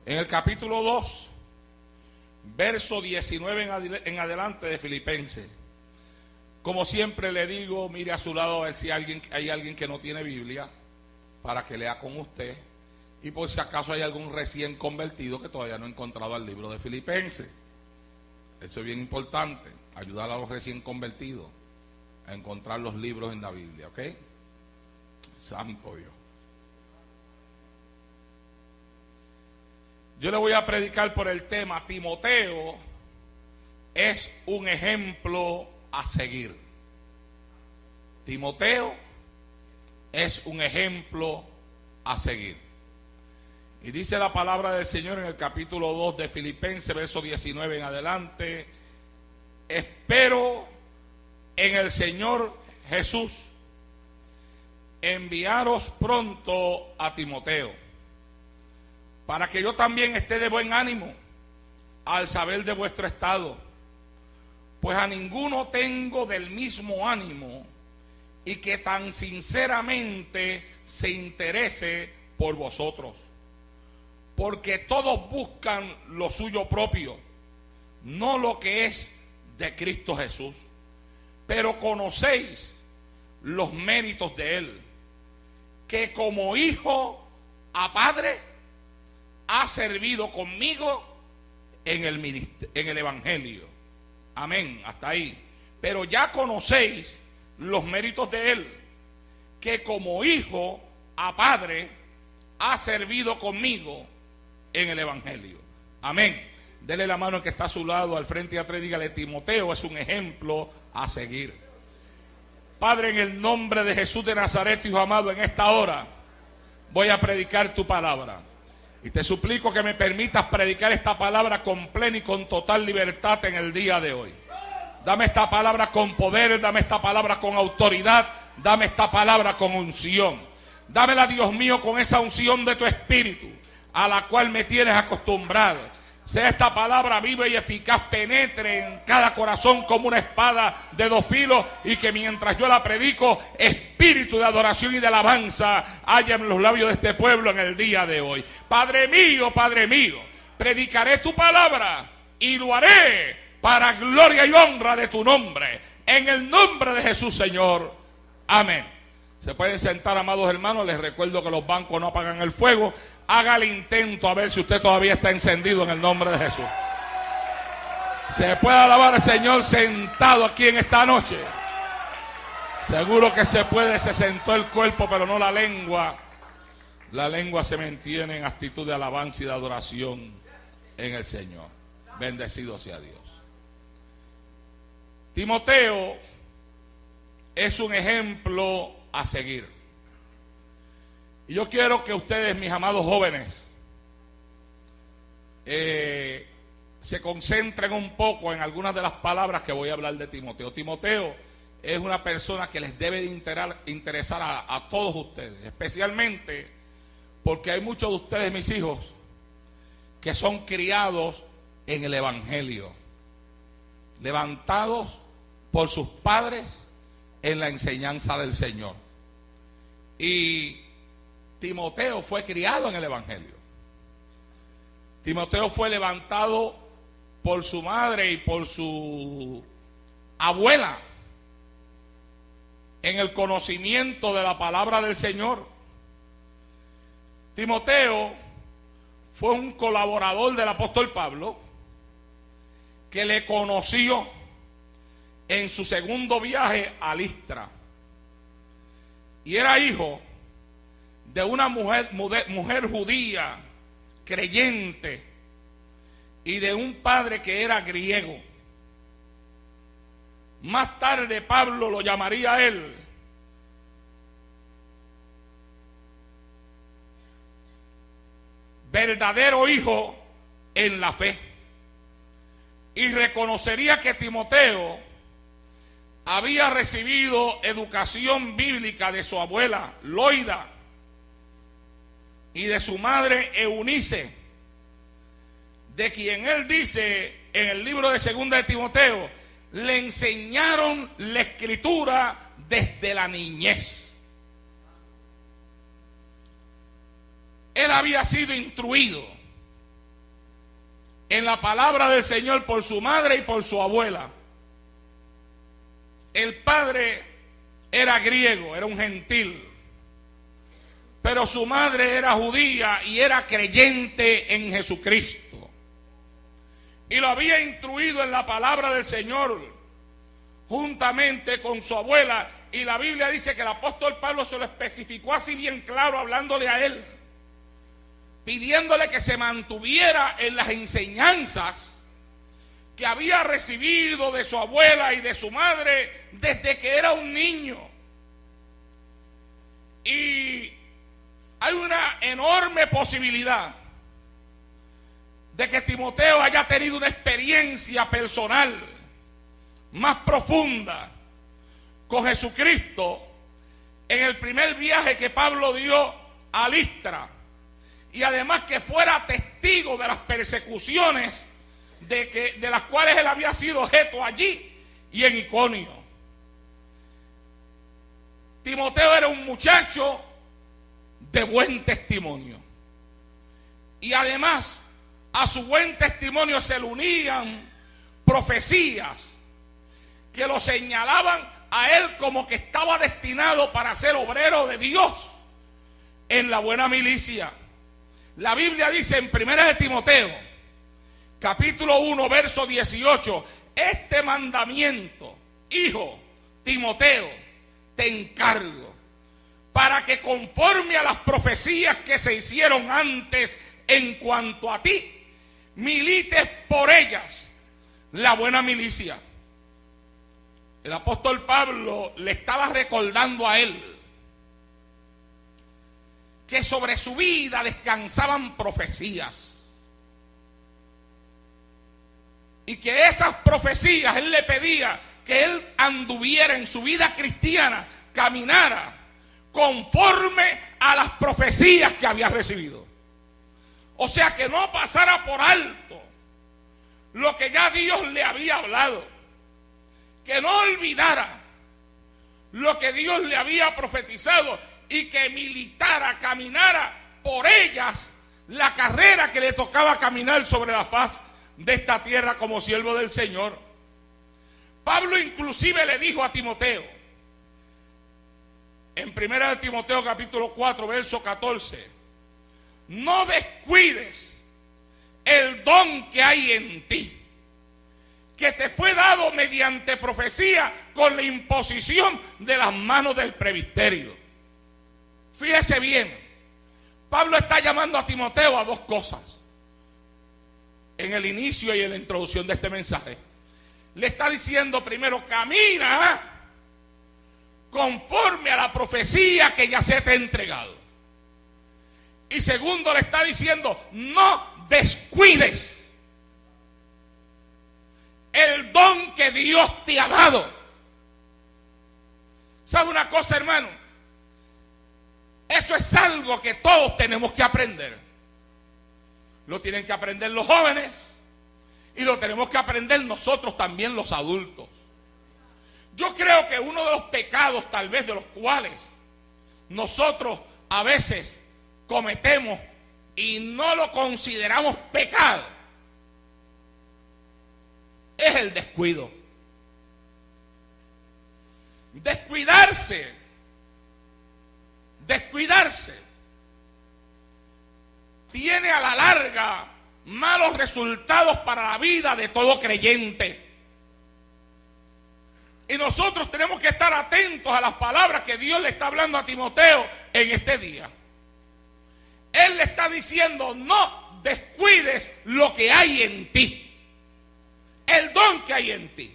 En el capítulo 2, verso 19 en adelante de Filipenses. Como siempre le digo, mire a su lado a ver si hay alguien que no tiene Biblia, para que lea con usted. Y por si acaso hay algún recién convertido que todavía no ha encontrado el libro de Filipenses. Eso es bien importante, ayudar a los recién convertidos a encontrar los libros en la Biblia, ¿ok? Santo Dios. Yo le voy a predicar por el tema: Timoteo es un ejemplo a seguir. Timoteo es un ejemplo a seguir. Y dice la palabra del Señor en el capítulo 2 de Filipenses, verso 19 en adelante: espero en el Señor Jesús enviaros pronto a Timoteo, para que yo también esté de buen ánimo al saber de vuestro estado, pues a ninguno tengo del mismo ánimo, y que tan sinceramente se interese por vosotros, porque todos buscan lo suyo propio, no lo que es de Cristo Jesús. Pero conocéis los méritos de Él, que como hijo a padre ha servido conmigo en el Evangelio. Amén, hasta ahí. Pero ya conocéis los méritos de Él, que como hijo a padre ha servido conmigo en el Evangelio. Amén. Dele la mano al que está a su lado, al frente y atrás, dígale: Timoteo es un ejemplo a seguir. Padre, en el nombre de Jesús de Nazaret, Hijo amado, en esta hora voy a predicar tu palabra. Y te suplico que me permitas predicar esta palabra con plena y con total libertad en el día de hoy. Dame esta palabra con poder, dame esta palabra con autoridad, dame esta palabra con unción. Dámela, Dios mío, con esa unción de tu Espíritu, a la cual me tienes acostumbrado. Sea esta palabra viva y eficaz, penetre en cada corazón como una espada de dos filos, y que mientras yo la predico, espíritu de adoración y de alabanza haya en los labios de este pueblo en el día de hoy. Padre mío, predicaré tu palabra y lo haré para gloria y honra de tu nombre. En el nombre de Jesús, Señor. Amén. Se pueden sentar, amados hermanos. Les recuerdo que los bancos no apagan el fuego. Haga el intento a ver si usted todavía está encendido en el nombre de Jesús. Se puede alabar al Señor sentado aquí en esta noche. Seguro que se puede. Se sentó el cuerpo, pero no la lengua. La lengua se mantiene en actitud de alabanza y de adoración en el Señor. Bendecido sea Dios. Timoteo es un ejemplo a seguir. Y yo quiero que ustedes, mis amados jóvenes, se concentren un poco en algunas de las palabras que voy a hablar de Timoteo. Timoteo es una persona que les debe de interesar a todos ustedes, especialmente porque hay muchos de ustedes, mis hijos, que son criados en el Evangelio, levantados por sus padres en la enseñanza del Señor. Y Timoteo fue criado en el Evangelio. Timoteo fue levantado por su madre y por su abuela en el conocimiento de la palabra del Señor. Timoteo fue un colaborador del apóstol Pablo, que le conoció en su segundo viaje a Listra, y era hijo de una mujer judía creyente y de un padre que era griego. Más tarde Pablo lo llamaría a él verdadero hijo en la fe, y reconocería que Timoteo había recibido educación bíblica de su abuela Loida y de su madre Eunice, de quien él dice en el libro de Segunda de Timoteo: le enseñaron la escritura desde la niñez. Él había sido instruido en la palabra del Señor por su madre y por su abuela. El padre era griego, era un gentil, pero su madre era judía y era creyente en Jesucristo. Y lo había instruido en la palabra del Señor juntamente con su abuela. Y la Biblia dice que el apóstol Pablo se lo especificó así bien claro, hablándole a él, pidiéndole que se mantuviera en las enseñanzas que había recibido de su abuela y de su madre desde que era un niño. Y hay una enorme posibilidad de que Timoteo haya tenido una experiencia personal más profunda con Jesucristo en el primer viaje que Pablo dio a Listra, y además que fuera testigo de las persecuciones de las cuales él había sido objeto allí y en Iconio. Timoteo era un muchacho de buen testimonio, y además a su buen testimonio se le unían profecías que lo señalaban a él como que estaba destinado para ser obrero de Dios en la buena milicia. La Biblia dice en 1 de Timoteo, capítulo 1, verso 18, este mandamiento, hijo Timoteo, te encargo, para que conforme a las profecías que se hicieron antes en cuanto a ti, milites por ellas la buena milicia. El apóstol Pablo le estaba recordando a él que sobre su vida descansaban profecías, y que esas profecías él le pedía que él anduviera en su vida cristiana, caminara conforme a las profecías que había recibido. O sea, que no pasara por alto lo que ya Dios le había hablado, que no olvidara lo que Dios le había profetizado, y que militara, caminara por ellas la carrera que le tocaba caminar sobre la faz de esta tierra como siervo del Señor. Pablo inclusive le dijo a Timoteo, en 1 de Timoteo capítulo 4, verso 14, no descuides el don que hay en ti, que te fue dado mediante profecía con la imposición de las manos del presbiterio. Fíjese bien, Pablo está llamando a Timoteo a dos cosas en el inicio y en la introducción de este mensaje. Le está diciendo primero, camina conforme a la profecía que ya se te ha entregado. Y segundo, le está diciendo, no descuides el don que Dios te ha dado. ¿Sabe una cosa, hermano? Eso es algo que todos tenemos que aprender. Lo tienen que aprender los jóvenes y lo tenemos que aprender nosotros también, los adultos. Yo creo que uno de los pecados, tal vez de los cuales nosotros a veces cometemos y no lo consideramos pecado, es el descuido. Descuidarse tiene a la larga malos resultados para la vida de todo creyente. Y nosotros tenemos que estar atentos a las palabras que Dios le está hablando a Timoteo en este día. Él le está diciendo, no descuides lo que hay en ti, el don que hay en ti.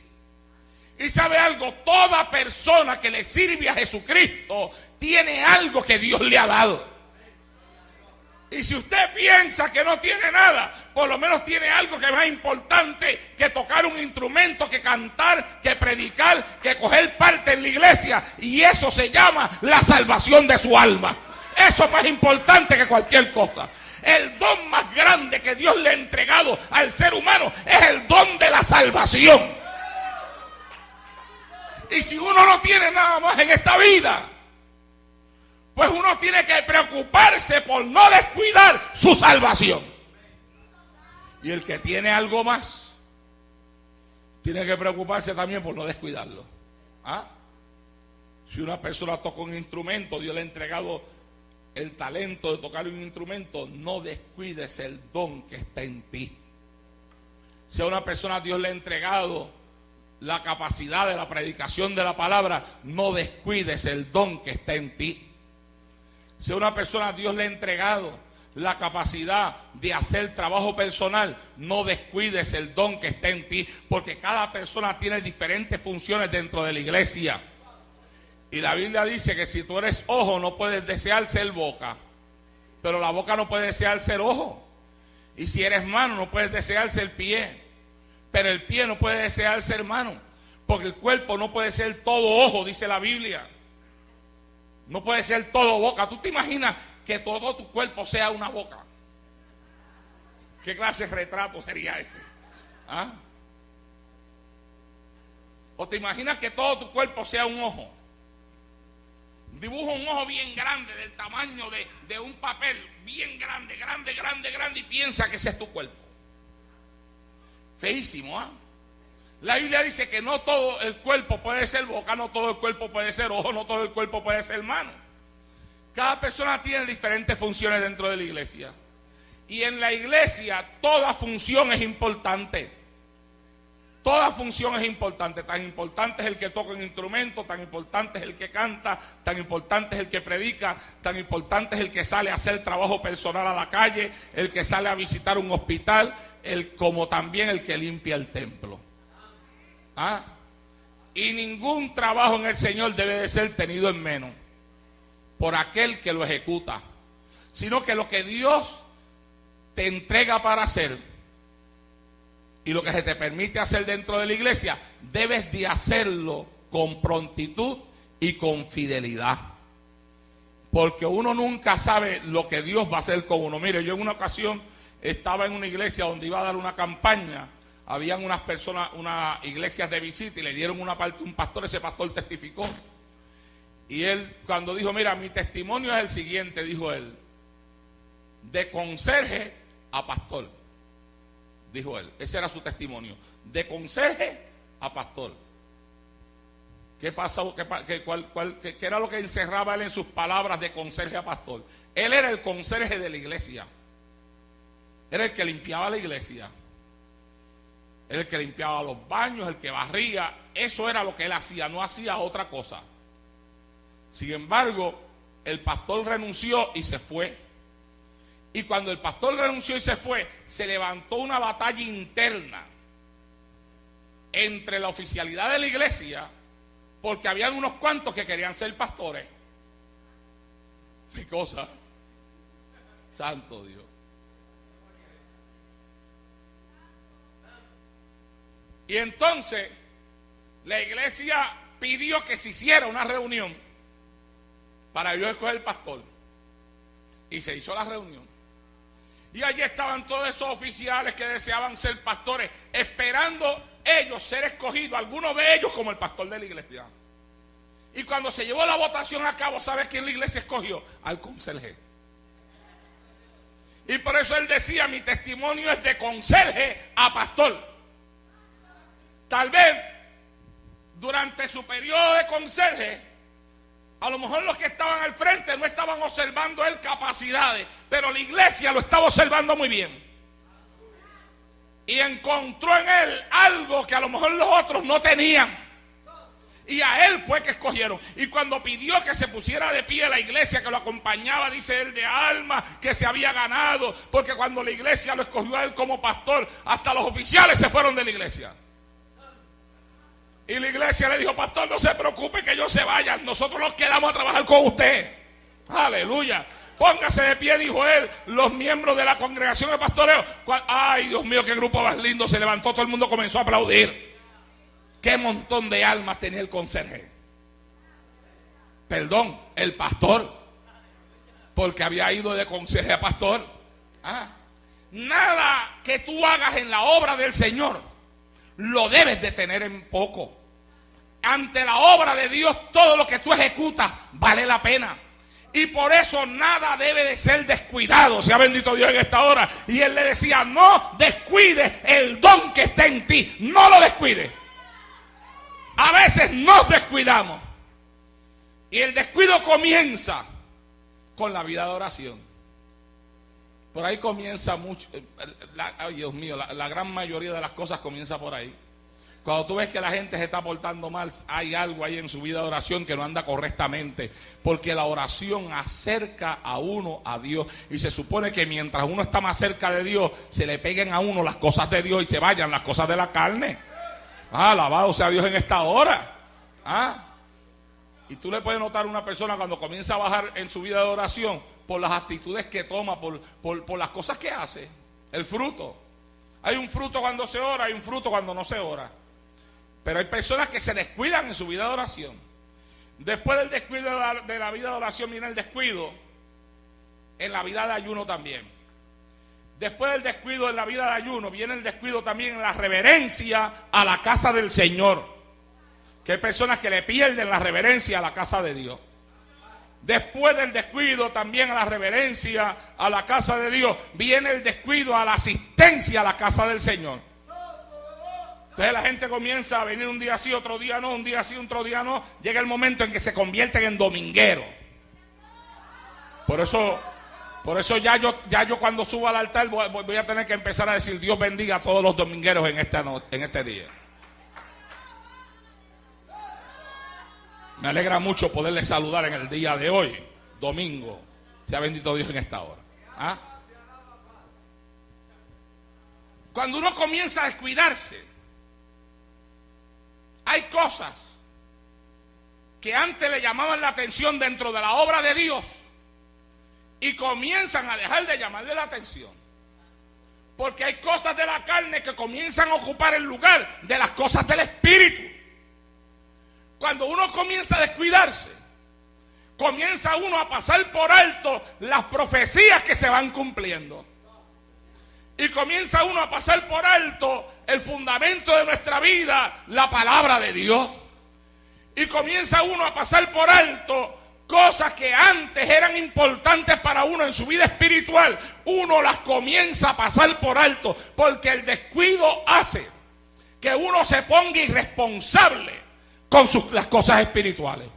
Y sabe algo, toda persona que le sirve a Jesucristo tiene algo que Dios le ha dado. Y si usted piensa que no tiene nada, por lo menos tiene algo que es más importante que tocar un instrumento, que cantar, que predicar, que coger parte en la iglesia. Y eso se llama la salvación de su alma. Eso es más importante que cualquier cosa. El don más grande que Dios le ha entregado al ser humano es el don de la salvación. Y si uno no tiene nada más en esta vida, pues uno tiene que preocuparse por no descuidar su salvación. Y el que tiene algo más, tiene que preocuparse también por no descuidarlo. ¿Ah? Si una persona toca un instrumento, Dios le ha entregado el talento de tocar un instrumento, no descuides el don que está en ti. Si a una persona Dios le ha entregado la capacidad de la predicación de la palabra, no descuides el don que está en ti. Si a una persona Dios le ha entregado la capacidad de hacer trabajo personal, no descuides el don que está en ti, porque cada persona tiene diferentes funciones dentro de la iglesia. Y la Biblia dice que si tú eres ojo, no puedes desear ser boca, pero la boca no puede desear ser ojo. Y si eres mano, no puedes desear ser pie, pero el pie no puede desear ser mano, porque el cuerpo no puede ser todo ojo, dice la Biblia. No puede ser todo boca. ¿Tú te imaginas que todo tu cuerpo sea una boca? ¿Qué clase de retrato sería ese? ¿Ah? ¿O te imaginas que todo tu cuerpo sea un ojo? Dibuja un ojo bien grande, del tamaño de un papel, bien grande, y piensa que ese es tu cuerpo. Feísimo, ¿ah? La Biblia dice que no todo el cuerpo puede ser boca, no todo el cuerpo puede ser ojo, no todo el cuerpo puede ser mano. Cada persona tiene diferentes funciones dentro de la iglesia. Y en la iglesia toda función es importante. Toda función es importante. Tan importante es el que toca un instrumento, tan importante es el que canta, tan importante es el que predica, tan importante es el que sale a hacer trabajo personal a la calle, el que sale a visitar un hospital, como también el que limpia el templo. ¿Ah? Y ningún trabajo en el Señor debe de ser tenido en menos por aquel que lo ejecuta, sino que lo que Dios te entrega para hacer y lo que se te permite hacer dentro de la iglesia, debes de hacerlo con prontitud y con fidelidad, porque uno nunca sabe lo que Dios va a hacer con uno. Mire, yo en una ocasión estaba en una iglesia donde iba a dar una campaña. Habían unas personas, unas iglesias de visita, y le dieron una parte a un pastor. Ese pastor testificó. Y él, cuando dijo, mira, mi testimonio es el siguiente, dijo él: de conserje a pastor. Dijo él, ese era su testimonio. De conserje a pastor. ¿Qué pasó? ¿Qué era lo que encerraba él en sus palabras de conserje a pastor? Él era el conserje de la iglesia. Era el que limpiaba la iglesia. Era el que limpiaba los baños, el que barría. Eso era lo que él hacía, no hacía otra cosa. Sin embargo, el pastor renunció y se fue. Y cuando el pastor renunció y se fue, se levantó una batalla interna entre la oficialidad de la iglesia, porque habían unos cuantos que querían ser pastores. ¿Qué cosa? Santo Dios. Y entonces la iglesia pidió que se hiciera una reunión para yo escoger el pastor. Y se hizo la reunión. Y allí estaban todos esos oficiales que deseaban ser pastores, esperando ellos ser escogidos, algunos de ellos como el pastor de la iglesia. Y cuando se llevó la votación a cabo, ¿sabes quién la iglesia escogió? Al conserje. Y por eso él decía, mi testimonio es de conserje a pastor. Tal vez durante su periodo de conserje, a lo mejor los que estaban al frente no estaban observando él capacidades, pero la iglesia lo estaba observando muy bien. Y encontró en él algo que a lo mejor los otros no tenían. Y a él fue que escogieron. Y cuando pidió que se pusiera de pie la iglesia que lo acompañaba, dice él, de alma que se había ganado, porque cuando la iglesia lo escogió a él como pastor, hasta los oficiales se fueron de la iglesia. Y la iglesia le dijo, pastor, no se preocupe que ellos se vayan, nosotros nos quedamos a trabajar con usted. Aleluya. Póngase de pie, dijo él, los miembros de la congregación de pastoreo. Ay, Dios mío, qué grupo más lindo. Se levantó, todo el mundo comenzó a aplaudir. Qué montón de almas tenía el conserje. Perdón, el pastor, porque había ido de conserje a pastor. Nada que tú hagas en la obra del Señor lo debes de tener en poco. Ante la obra de Dios, todo lo que tú ejecutas vale la pena. Y por eso nada debe de ser descuidado. Sea bendito Dios en esta hora. Y él le decía, no descuides el don que está en ti. No lo descuides. A veces nos descuidamos. Y el descuido comienza con la vida de oración. Por ahí comienza mucho. Ay, Dios mío, la gran mayoría de las cosas comienza por ahí. Cuando tú ves que la gente se está portando mal, hay algo ahí en su vida de oración que no anda correctamente. Porque la oración acerca a uno a Dios. Y se supone que mientras uno está más cerca de Dios, se le peguen a uno las cosas de Dios y se vayan las cosas de la carne. Alabado sea Dios en esta hora. Y tú le puedes notar a una persona cuando comienza a bajar en su vida de oración por las actitudes que toma, por las cosas que hace. El fruto. Hay un fruto cuando se ora, hay un fruto cuando no se ora. Pero hay personas que se descuidan en su vida de oración. Después del descuido de la vida de oración viene el descuido en la vida de ayuno también. Después del descuido en la vida de ayuno viene el descuido también en la reverencia a la casa del Señor. Que hay personas que le pierden la reverencia a la casa de Dios. Después del descuido también a la reverencia a la casa de Dios viene el descuido a la asistencia a la casa del Señor. Entonces la gente comienza a venir un día sí, otro día no, un día sí, otro día no. Llega el momento en que se convierten en domingueros. Por eso ya yo cuando subo al altar voy a tener que empezar a decir Dios bendiga a todos los domingueros en este día. Me alegra mucho poderles saludar en el día de hoy, domingo. Sea bendito Dios en esta hora. Cuando uno comienza a descuidarse, hay cosas que antes le llamaban la atención dentro de la obra de Dios y comienzan a dejar de llamarle la atención. Porque hay cosas de la carne que comienzan a ocupar el lugar de las cosas del Espíritu. Cuando uno comienza a descuidarse, comienza uno a pasar por alto las profecías que se van cumpliendo. Y comienza uno a pasar por alto el fundamento de nuestra vida, la palabra de Dios. Y comienza uno a pasar por alto cosas que antes eran importantes para uno en su vida espiritual. Uno las comienza a pasar por alto porque el descuido hace que uno se ponga irresponsable con las cosas espirituales.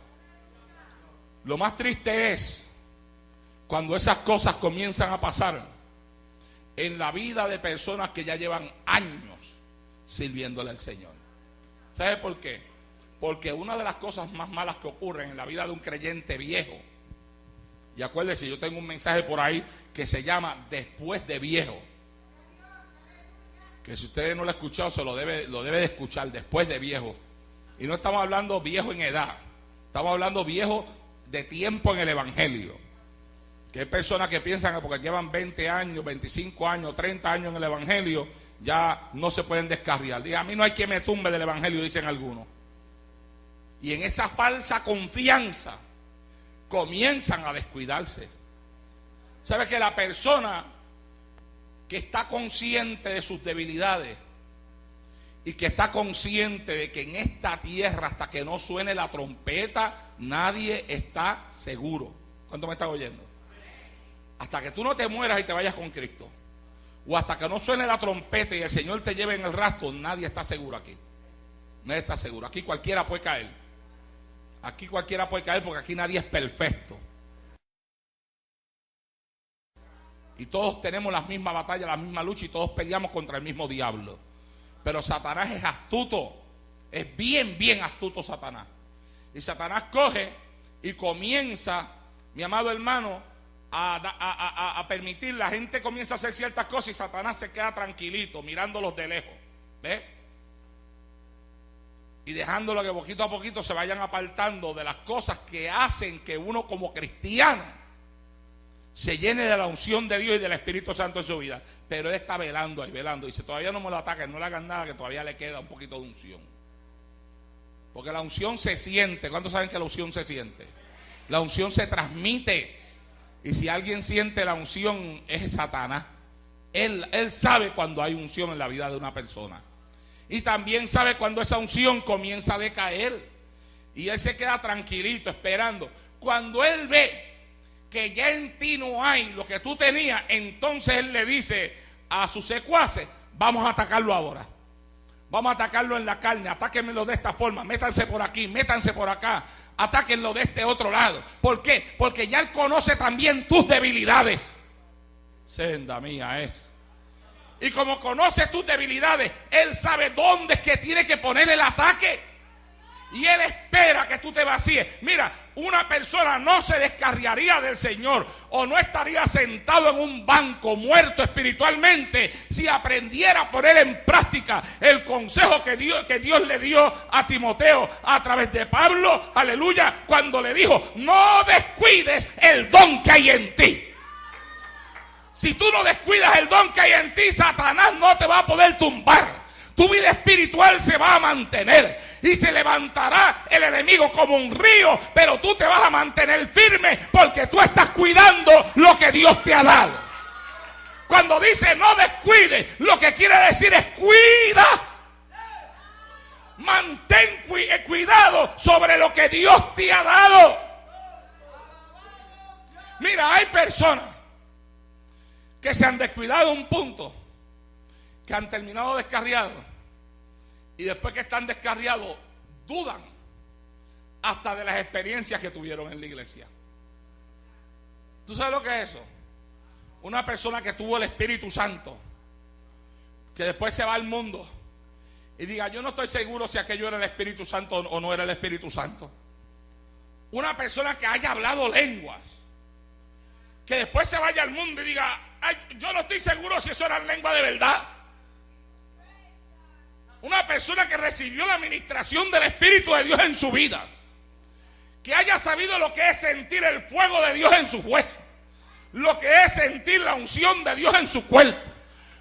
Lo más triste es cuando esas cosas comienzan a pasar en la vida de personas que ya llevan años sirviéndole al Señor. ¿Sabe por qué? Porque una de las cosas más malas que ocurren en la vida de un creyente viejo, y acuérdese, yo tengo un mensaje por ahí que se llama Después de Viejo, que si ustedes no lo han escuchado, lo debe de escuchar, Después de Viejo. Y no estamos hablando viejo en edad, estamos hablando viejo de tiempo en el Evangelio. Que hay personas que piensan que porque llevan 20 años, 25 años, 30 años en el Evangelio, ya no se pueden descarriar. Y a mí no hay quien me tumbe del Evangelio, dicen algunos. Y en esa falsa confianza comienzan a descuidarse. ¿Sabe que la persona que está consciente de sus debilidades y que está consciente de que en esta tierra, hasta que no suene la trompeta, nadie está seguro? ¿Cuánto me están oyendo? Hasta que tú no te mueras y te vayas con Cristo, o hasta que no suene la trompeta y el Señor te lleve en el rastro, nadie está seguro aquí. Nadie está seguro. Aquí cualquiera puede caer. Aquí cualquiera puede caer porque aquí nadie es perfecto. Y todos tenemos la misma batalla, la misma lucha y todos peleamos contra el mismo diablo. Pero Satanás es astuto. Es bien astuto Satanás. Y Satanás coge y comienza, mi amado hermano, a permitir, la gente comienza a hacer ciertas cosas y Satanás se queda tranquilito mirándolos de lejos, ¿ves? Y dejándolo que poquito a poquito se vayan apartando de las cosas que hacen que uno como cristiano se llene de la unción de Dios y del Espíritu Santo en su vida. Pero él está velando ahí, velando. Dice, todavía no me lo ataquen, no le hagan nada, que todavía le queda un poquito de unción. Porque la unción se siente. ¿Cuántos saben que la unción se siente? La unción se transmite. Y si alguien siente la unción, es Satanás. Él sabe cuando hay unción en la vida de una persona. Y también sabe cuando esa unción comienza a decaer. Y él se queda tranquilito, esperando. Cuando él ve que ya en ti no hay lo que tú tenías, entonces él le dice a sus secuaces, vamos a atacarlo ahora. Vamos a atacarlo en la carne, atáquenmelo de esta forma, métanse por aquí, métanse por acá, atáquenlo de este otro lado. ¿Por qué? Porque ya él conoce también tus debilidades. Senda mía es. Y como conoce tus debilidades, él sabe dónde es que tiene que poner el ataque. Y él espera que tú te vacíes. Mira, una persona no se descarriaría del Señor o no estaría sentado en un banco muerto espiritualmente si aprendiera a poner en práctica el consejo que Dios le dio a Timoteo a través de Pablo, aleluya, cuando le dijo, no descuides el don que hay en ti. Si tú no descuidas el don que hay en ti, Satanás no te va a poder tumbar. Tu vida espiritual se va a mantener y se levantará el enemigo como un río, pero tú te vas a mantener firme porque tú estás cuidando lo que Dios te ha dado. Cuando dice no descuides, lo que quiere decir es cuida. Mantén cuidado sobre lo que Dios te ha dado. Mira, hay personas que se han descuidado un punto, que han terminado descarriados, y después que están descarriados dudan hasta de las experiencias que tuvieron en la iglesia. ¿Tú sabes lo que es eso? Una persona que tuvo el Espíritu Santo, que después se va al mundo y diga, yo no estoy seguro si aquello era el Espíritu Santo o no era el Espíritu Santo. Una persona que haya hablado lenguas, que después se vaya al mundo y diga, ay, yo no estoy seguro si eso era lengua de verdad. Una persona que recibió la administración del Espíritu de Dios en su vida, que haya sabido lo que es sentir el fuego de Dios en sus huesos, lo que es sentir la unción de Dios en su cuerpo,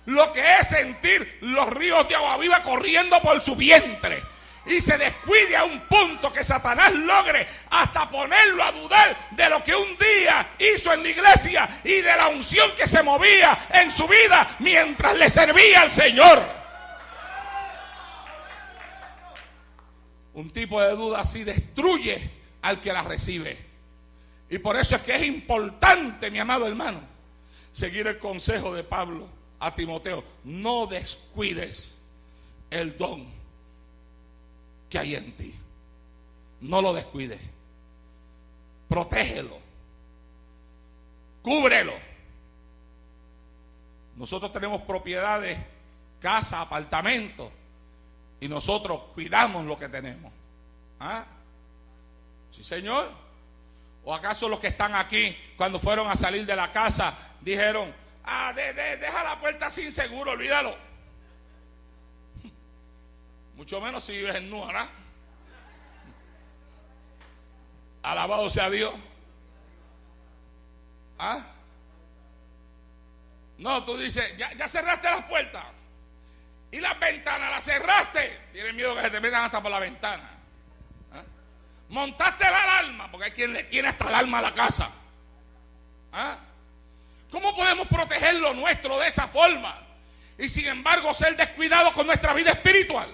lo que es sentir los ríos de agua viva corriendo por su vientre, y se descuide a un punto que Satanás logre hasta ponerlo a dudar de lo que un día hizo en la iglesia y de la unción que se movía en su vida mientras le servía al Señor. Un tipo de duda así destruye al que la recibe. Y por eso es que es importante, mi amado hermano, seguir el consejo de Pablo a Timoteo. No descuides el don que hay en ti. No lo descuides. Protégelo. Cúbrelo. Nosotros tenemos propiedades, casa, apartamentos, y nosotros cuidamos lo que tenemos. ¿Ah? Sí, señor. ¿O acaso los que están aquí, cuando fueron a salir de la casa, dijeron, deja la puerta sin seguro, olvídalo? Mucho menos si vives en Nua, ¿verdad? Alabado sea Dios. ¿Ah? No, tú dices, ya cerraste las puertas. Y las ventanas las cerraste. Tienes miedo que se te metan hasta por la ventana. ¿Ah? Montaste la alarma, porque hay quien le tiene hasta alarma a la casa. ¿Ah? ¿Cómo podemos proteger lo nuestro de esa forma? Y sin embargo ser descuidados con nuestra vida espiritual.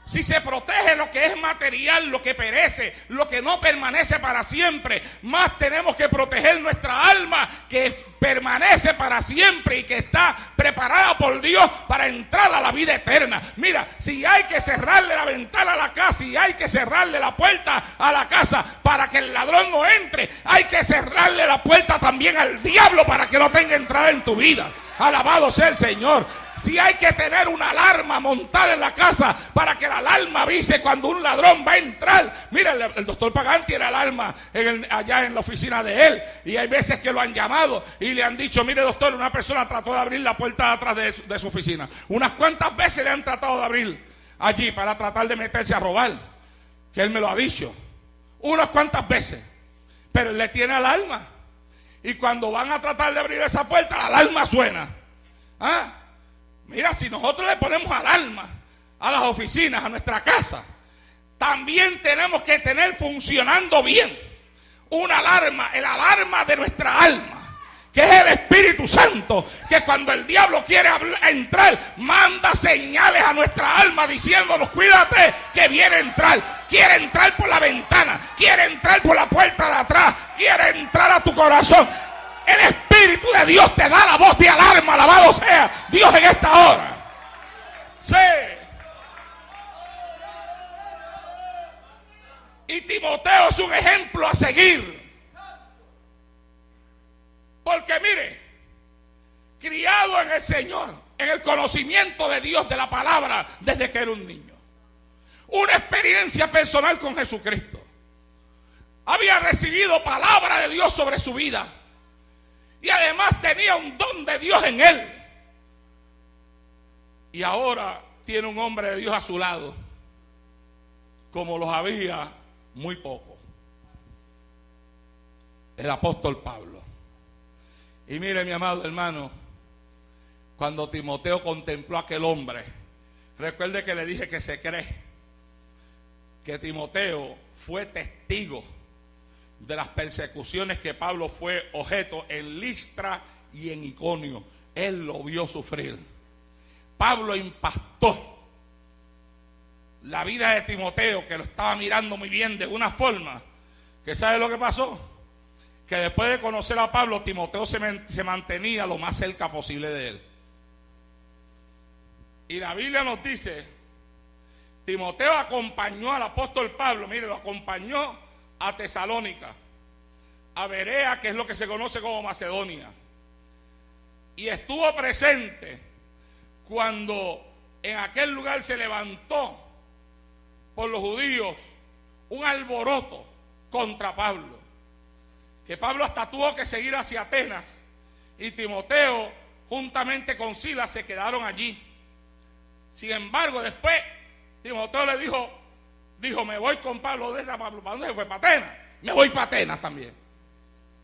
Si se protege lo que es material, lo que perece, lo que no permanece para siempre, más tenemos que proteger nuestra alma que permanece para siempre y que está preparada por Dios para entrar a la vida eterna. Mira, si hay que cerrarle la ventana a la casa y hay que cerrarle la puerta a la casa para que el ladrón no entre, hay que cerrarle la puerta también al diablo para que no tenga entrada en tu vida. Alabado sea el Señor. Si hay que tener una alarma montada en la casa para que la alarma avise cuando un ladrón va a entrar. Mira, el doctor Pagán tiene alarma allá en la oficina de él. Y hay veces que lo han llamado y le han dicho, mire doctor, una persona trató de abrir la puerta de atrás de su oficina. Unas cuantas veces le han tratado de abrir allí para tratar de meterse a robar. Que él me lo ha dicho. Unas cuantas veces. Pero él le tiene alarma. Y cuando van a tratar de abrir esa puerta, la alarma suena. ¿Ah? Mira, si nosotros le ponemos alarma a las oficinas, a nuestra casa, también tenemos que tener funcionando bien una alarma, el alarma de nuestra alma, que es el Espíritu Santo, que cuando el diablo quiere entrar, manda señales a nuestra alma diciéndonos: cuídate que viene a entrar. Quiere entrar por la ventana, quiere entrar por la puerta de atrás, quiere entrar a tu corazón. El Espíritu de Dios te da la voz de alarma. Alabado sea Dios en esta hora. Sí. Y Timoteo es un ejemplo a seguir. Porque mire, criado en el Señor, en el conocimiento de Dios, de la palabra, desde que era un niño. Una experiencia personal con Jesucristo. Había recibido palabra de Dios sobre su vida. Y además tenía un don de Dios en él. Y ahora tiene un hombre de Dios a su lado, como los había muy poco. El apóstol Pablo. Y mire, mi amado hermano, cuando Timoteo contempló a aquel hombre, recuerde que le dije que se cree que Timoteo fue testigo de las persecuciones que Pablo fue objeto en Listra y en Iconio. Él lo vio sufrir. Pablo impactó la vida de Timoteo, que lo estaba mirando muy bien, de una forma que, ¿sabe lo que pasó? Que después de conocer a Pablo, Timoteo se mantenía lo más cerca posible de él. Y la Biblia nos dice: Timoteo acompañó al apóstol Pablo, mire, lo acompañó a Tesalónica, a Berea, que es lo que se conoce como Macedonia. Y estuvo presente cuando en aquel lugar se levantó por los judíos un alboroto contra Pablo. Que Pablo hasta tuvo que seguir hacia Atenas. Y Timoteo, juntamente con Silas, se quedaron allí. Sin embargo, después Timoteo le dijo: me voy con Pablo. ¿Para dónde se fue? ¿Para Atenas? Me voy para Atenas también.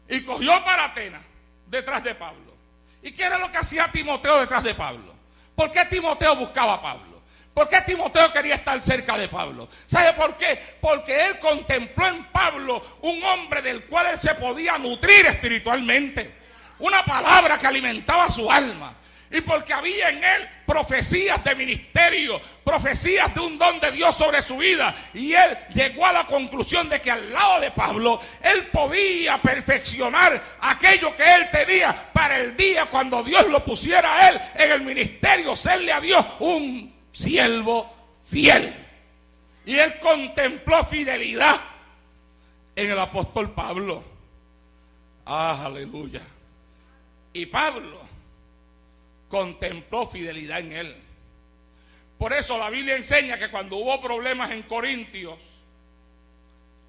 Y cogió para Atenas, detrás de Pablo. ¿Y qué era lo que hacía Timoteo detrás de Pablo? ¿Por qué Timoteo buscaba a Pablo? ¿Por qué Timoteo quería estar cerca de Pablo? ¿Sabe por qué? Porque él contempló en Pablo un hombre del cual él se podía nutrir espiritualmente. Una palabra que alimentaba su alma. Y porque había en él profecías de ministerio, profecías de un don de Dios sobre su vida. Y él llegó a la conclusión de que al lado de Pablo, él podía perfeccionar aquello que él tenía para el día cuando Dios lo pusiera a él en el ministerio, serle a Dios un siervo fiel. Y él contempló fidelidad en el apóstol Pablo. Aleluya. Y Pablo contempló fidelidad en él. Por eso la Biblia enseña que cuando hubo problemas en Corintios,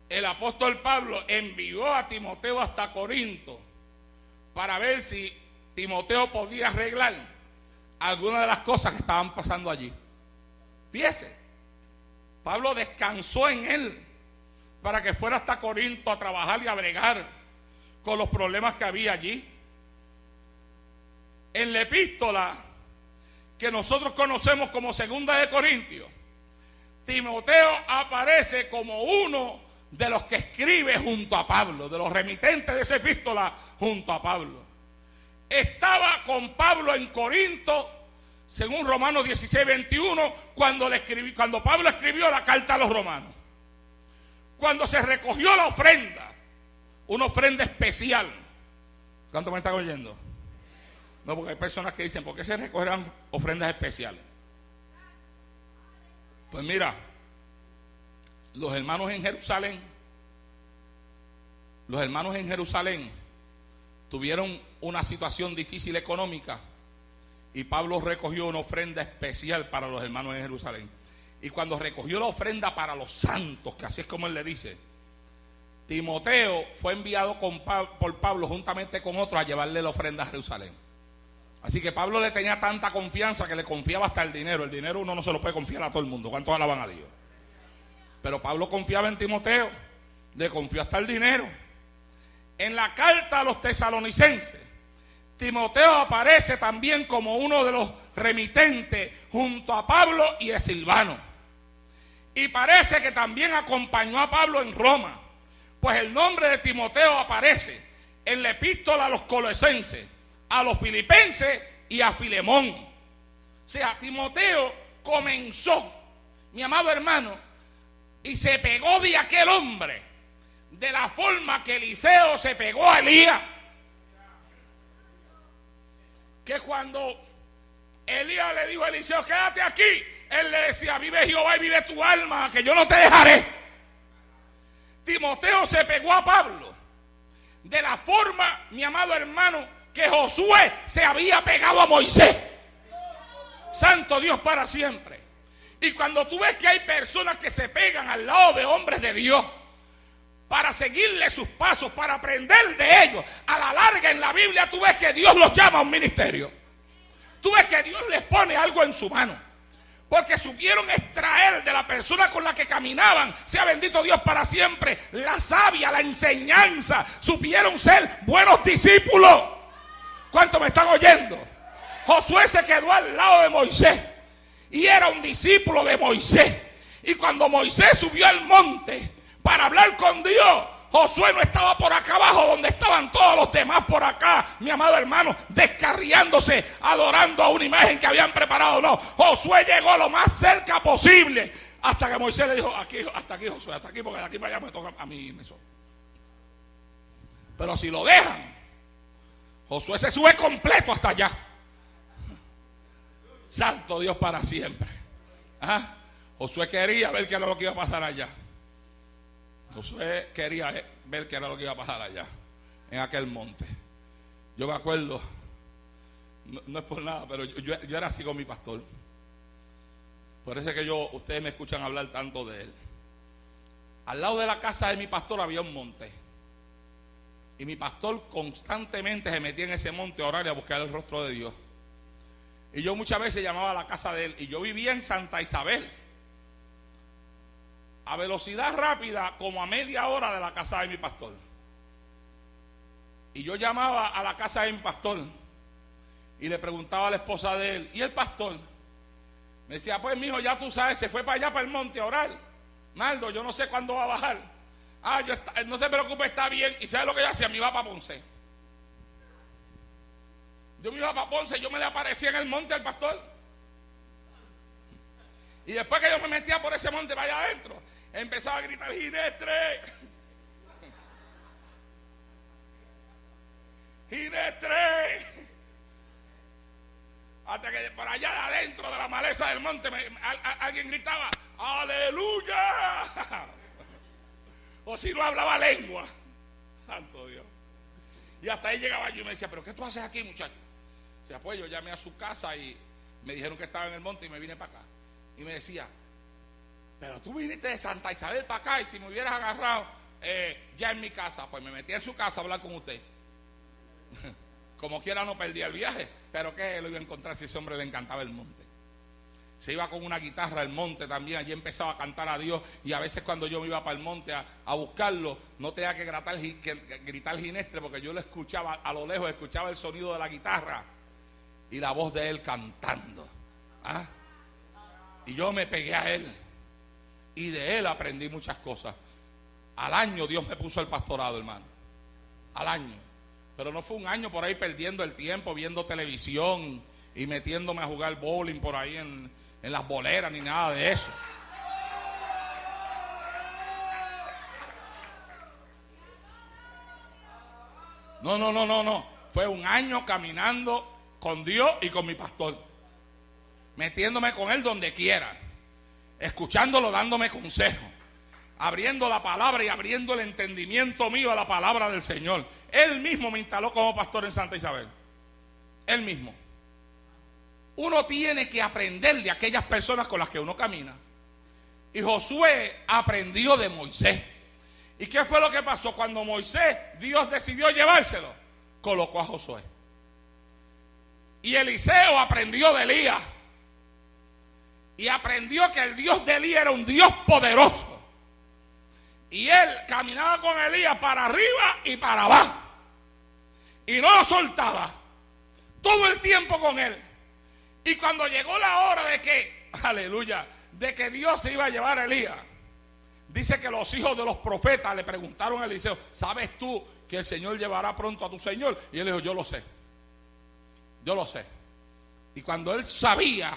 el apóstol Pablo envió a Timoteo hasta Corinto para ver si Timoteo podía arreglar algunas de las cosas que estaban pasando allí. Fíjese, Pablo descansó en él para que fuera hasta Corinto a trabajar y a bregar con los problemas que había allí. En la epístola que nosotros conocemos como Segunda de Corintios, Timoteo aparece como uno de los que escribe junto a Pablo, de los remitentes de esa epístola junto a Pablo. Estaba con Pablo en Corinto, según Romanos 16:21, cuando Pablo escribió la carta a los romanos. Cuando se recogió la ofrenda, una ofrenda especial. ¿Cuánto me están oyendo? No, porque hay personas que dicen: ¿por qué se recogerán ofrendas especiales? Pues mira, los hermanos en Jerusalén tuvieron una situación difícil económica y Pablo recogió una ofrenda especial para los hermanos en Jerusalén. Y cuando recogió la ofrenda para los santos, que así es como él le dice, Timoteo fue enviado por Pablo juntamente con otros a llevarle la ofrenda a Jerusalén. Así que Pablo le tenía tanta confianza que le confiaba hasta el dinero. El dinero uno no se lo puede confiar a todo el mundo. ¿Cuántos alaban a Dios? Pero Pablo confiaba en Timoteo. Le confió hasta el dinero. En la carta a los tesalonicenses, Timoteo aparece también como uno de los remitentes junto a Pablo y a Silvano. Y parece que también acompañó a Pablo en Roma. Pues el nombre de Timoteo aparece en la epístola a los Colosenses, a los Filipenses y a Filemón. O sea, Timoteo comenzó, mi amado hermano, y se pegó de aquel hombre de la forma que Eliseo se pegó a Elías. Que cuando Elías le dijo a Eliseo, quédate aquí, él le decía, vive Jehová y vive tu alma, que yo no te dejaré. Timoteo se pegó a Pablo de la forma, mi amado hermano, que Josué se había pegado a Moisés. Santo Dios para siempre. Y cuando tú ves que hay personas que se pegan al lado de hombres de Dios para seguirle sus pasos, para aprender de ellos, a la larga en la Biblia tú ves que Dios los llama a un ministerio. Tú ves que Dios les pone algo en su mano, porque supieron extraer de la persona con la que caminaban, sea bendito Dios para siempre, la savia, la enseñanza. Supieron ser buenos discípulos. ¿Cuántos me están oyendo? Josué se quedó al lado de Moisés y era un discípulo de Moisés. Y cuando Moisés subió al monte para hablar con Dios, Josué no estaba por acá abajo donde estaban todos los demás por acá, mi amado hermano, descarriándose, adorando a una imagen que habían preparado. No, Josué llegó lo más cerca posible, hasta que Moisés le dijo, aquí, hasta aquí Josué, hasta aquí, porque de aquí para allá me toca a mí. Pero si lo dejan, Josué se sube completo hasta allá. Santo Dios para siempre. ¿Ah? Josué quería ver qué era lo que iba a pasar allá. Josué quería ver qué era lo que iba a pasar allá, en aquel monte. Yo me acuerdo, no es por nada, pero yo era así con mi pastor. Por eso es que ustedes me escuchan hablar tanto de él. Al lado de la casa de mi pastor había un monte. Y mi pastor constantemente se metía en ese monte a orar y a buscar el rostro de Dios. Y yo muchas veces llamaba a la casa de él. Y yo vivía en Santa Isabel, a velocidad rápida, como a media hora de la casa de mi pastor. Y yo llamaba a la casa de mi pastor y le preguntaba a la esposa de él, ¿y el pastor? Me decía, pues mijo, ya tú sabes, se fue para allá, para el monte a orar. Naldo, yo no sé cuándo va a bajar. No se preocupe, está bien. ¿Y sabe lo que yo hacía? Me iba para Ponce. Yo me iba para Ponce, yo me le aparecía en el monte al pastor. Y después que yo me metía por ese monte para allá adentro, empezaba a gritar, Ginestre, Ginestre. Hasta que por allá de adentro de la maleza del monte alguien gritaba, ¡aleluya! O si no hablaba lengua. Santo Dios. Y hasta ahí llegaba yo y me decía, ¿pero qué tú haces aquí, muchacho? O sea, pues yo llamé a su casa y me dijeron que estaba en el monte y me vine para acá. Y me decía, pero tú viniste de Santa Isabel para acá y si me hubieras agarrado ya en mi casa, pues me metí en su casa a hablar con usted. Como quiera no perdía el viaje, pero ¿qué lo iba a encontrar si ese hombre le encantaba el monte? Se iba con una guitarra al monte también, allí empezaba a cantar a Dios. Y a veces cuando yo me iba para el monte a buscarlo, no tenía que gritar Ginestre, porque yo lo escuchaba a lo lejos, escuchaba el sonido de la guitarra y la voz de él cantando. ¿Ah? Y yo me pegué a él y de él aprendí muchas cosas. Al año Dios me puso el pastorado, hermano. Al año. Pero no fue un año por ahí perdiendo el tiempo, viendo televisión y metiéndome a jugar bowling por ahí en las boleras, ni nada de eso. No. Fue un año caminando con Dios y con mi pastor, metiéndome con él donde quiera, escuchándolo, dándome consejos, abriendo la palabra y abriendo el entendimiento mío a la palabra del Señor. Él mismo me instaló como pastor en Santa Isabel. Él mismo. Uno tiene que aprender de aquellas personas con las que uno camina. Y Josué aprendió de Moisés. ¿Y qué fue lo que pasó? Cuando Moisés, Dios decidió llevárselo, colocó a Josué. Y Eliseo aprendió de Elías. Y aprendió que el Dios de Elías era un Dios poderoso. Y él caminaba con Elías para arriba y para abajo. Y no lo soltaba. Todo el tiempo con él. Y cuando llegó la hora de que, aleluya, de que Dios se iba a llevar a Elías, dice que los hijos de los profetas le preguntaron a Eliseo, ¿sabes tú que el Señor llevará pronto a tu Señor. Y él dijo, yo lo sé. Yo lo sé. Y cuando él sabía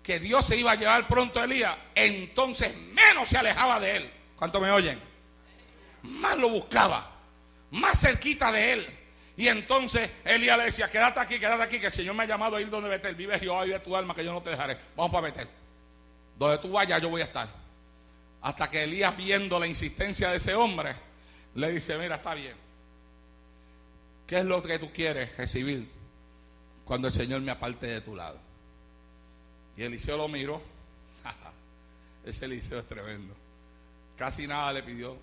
que Dios se iba a llevar pronto a Elías, entonces menos se alejaba de él. ¿Cuánto me oyen? Más lo buscaba, más cerquita de él. Y entonces Elías le decía, quédate aquí, que el Señor me ha llamado a ir donde Betel. Vive Jehová, vive tu alma, que yo no te dejaré. Vamos para Betel. Donde tú vayas, yo voy a estar. Hasta que Elías, viendo la insistencia de ese hombre, le dice, mira, está bien. ¿Qué es lo que tú quieres recibir cuando el Señor me aparte de tu lado? Y Eliseo lo miró. Ese Eliseo es tremendo. Casi nada le pidió.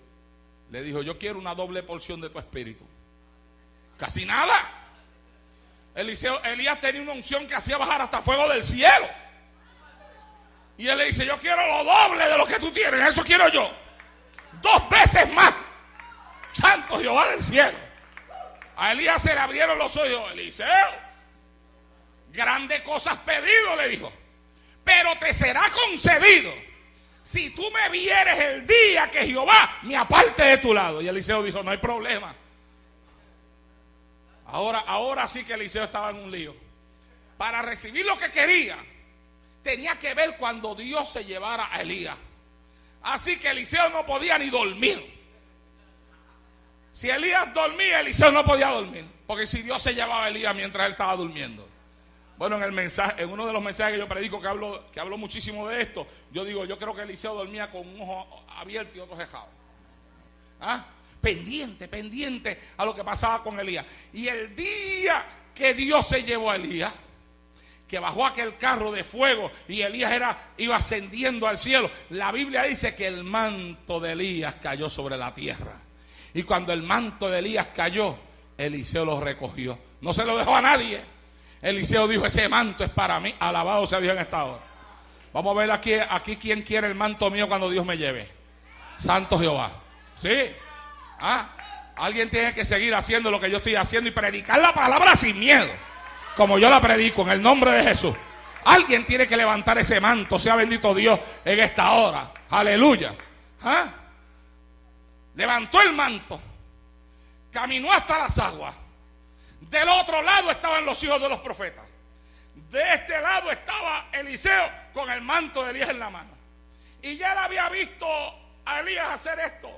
Le dijo, yo quiero una doble porción de tu espíritu. Casi nada. Elías tenía una unción que hacía bajar hasta fuego del cielo. Y él le dice, yo quiero lo doble de lo que tú tienes. Eso quiero yo. 2 veces más. Santo Jehová del cielo. A Elías se le abrieron los ojos. Eliseo, grandes cosas pedido, le dijo, pero te será concedido si tú me vieres el día que Jehová me aparte de tu lado. Y Eliseo dijo, no hay problema. Ahora sí que Eliseo estaba en un lío. Para recibir lo que quería, tenía que ver cuando Dios se llevara a Elías. Así que Eliseo no podía ni dormir. Si Elías dormía, Eliseo no podía dormir, porque si Dios se llevaba a Elías mientras él estaba durmiendo. Bueno, en uno de los mensajes que yo predico, que hablo muchísimo de esto, yo digo, yo creo que Eliseo dormía con un ojo abierto y otro cejado. Pendiente a lo que pasaba con Elías. Y el día que Dios se llevó a Elías, que bajó aquel carro de fuego y Elías iba ascendiendo al cielo, la Biblia dice que el manto de Elías cayó sobre la tierra. Y cuando el manto de Elías cayó, Eliseo lo recogió. No se lo dejó a nadie. Eliseo dijo, ese manto es para mí. Alabado sea Dios en esta hora. Vamos a ver aquí quién quiere el manto mío cuando Dios me lleve. Santo Jehová. ¿Sí? Alguien tiene que seguir haciendo lo que yo estoy haciendo y predicar la palabra sin miedo, como yo la predico, en el nombre de Jesús. Alguien tiene que levantar ese manto. Sea bendito Dios en esta hora. Aleluya. Levantó el manto, caminó hasta las aguas. Del otro lado estaban los hijos de los profetas. De este lado estaba Eliseo con el manto de Elías en la mano. Y ya él había visto a Elías hacer esto.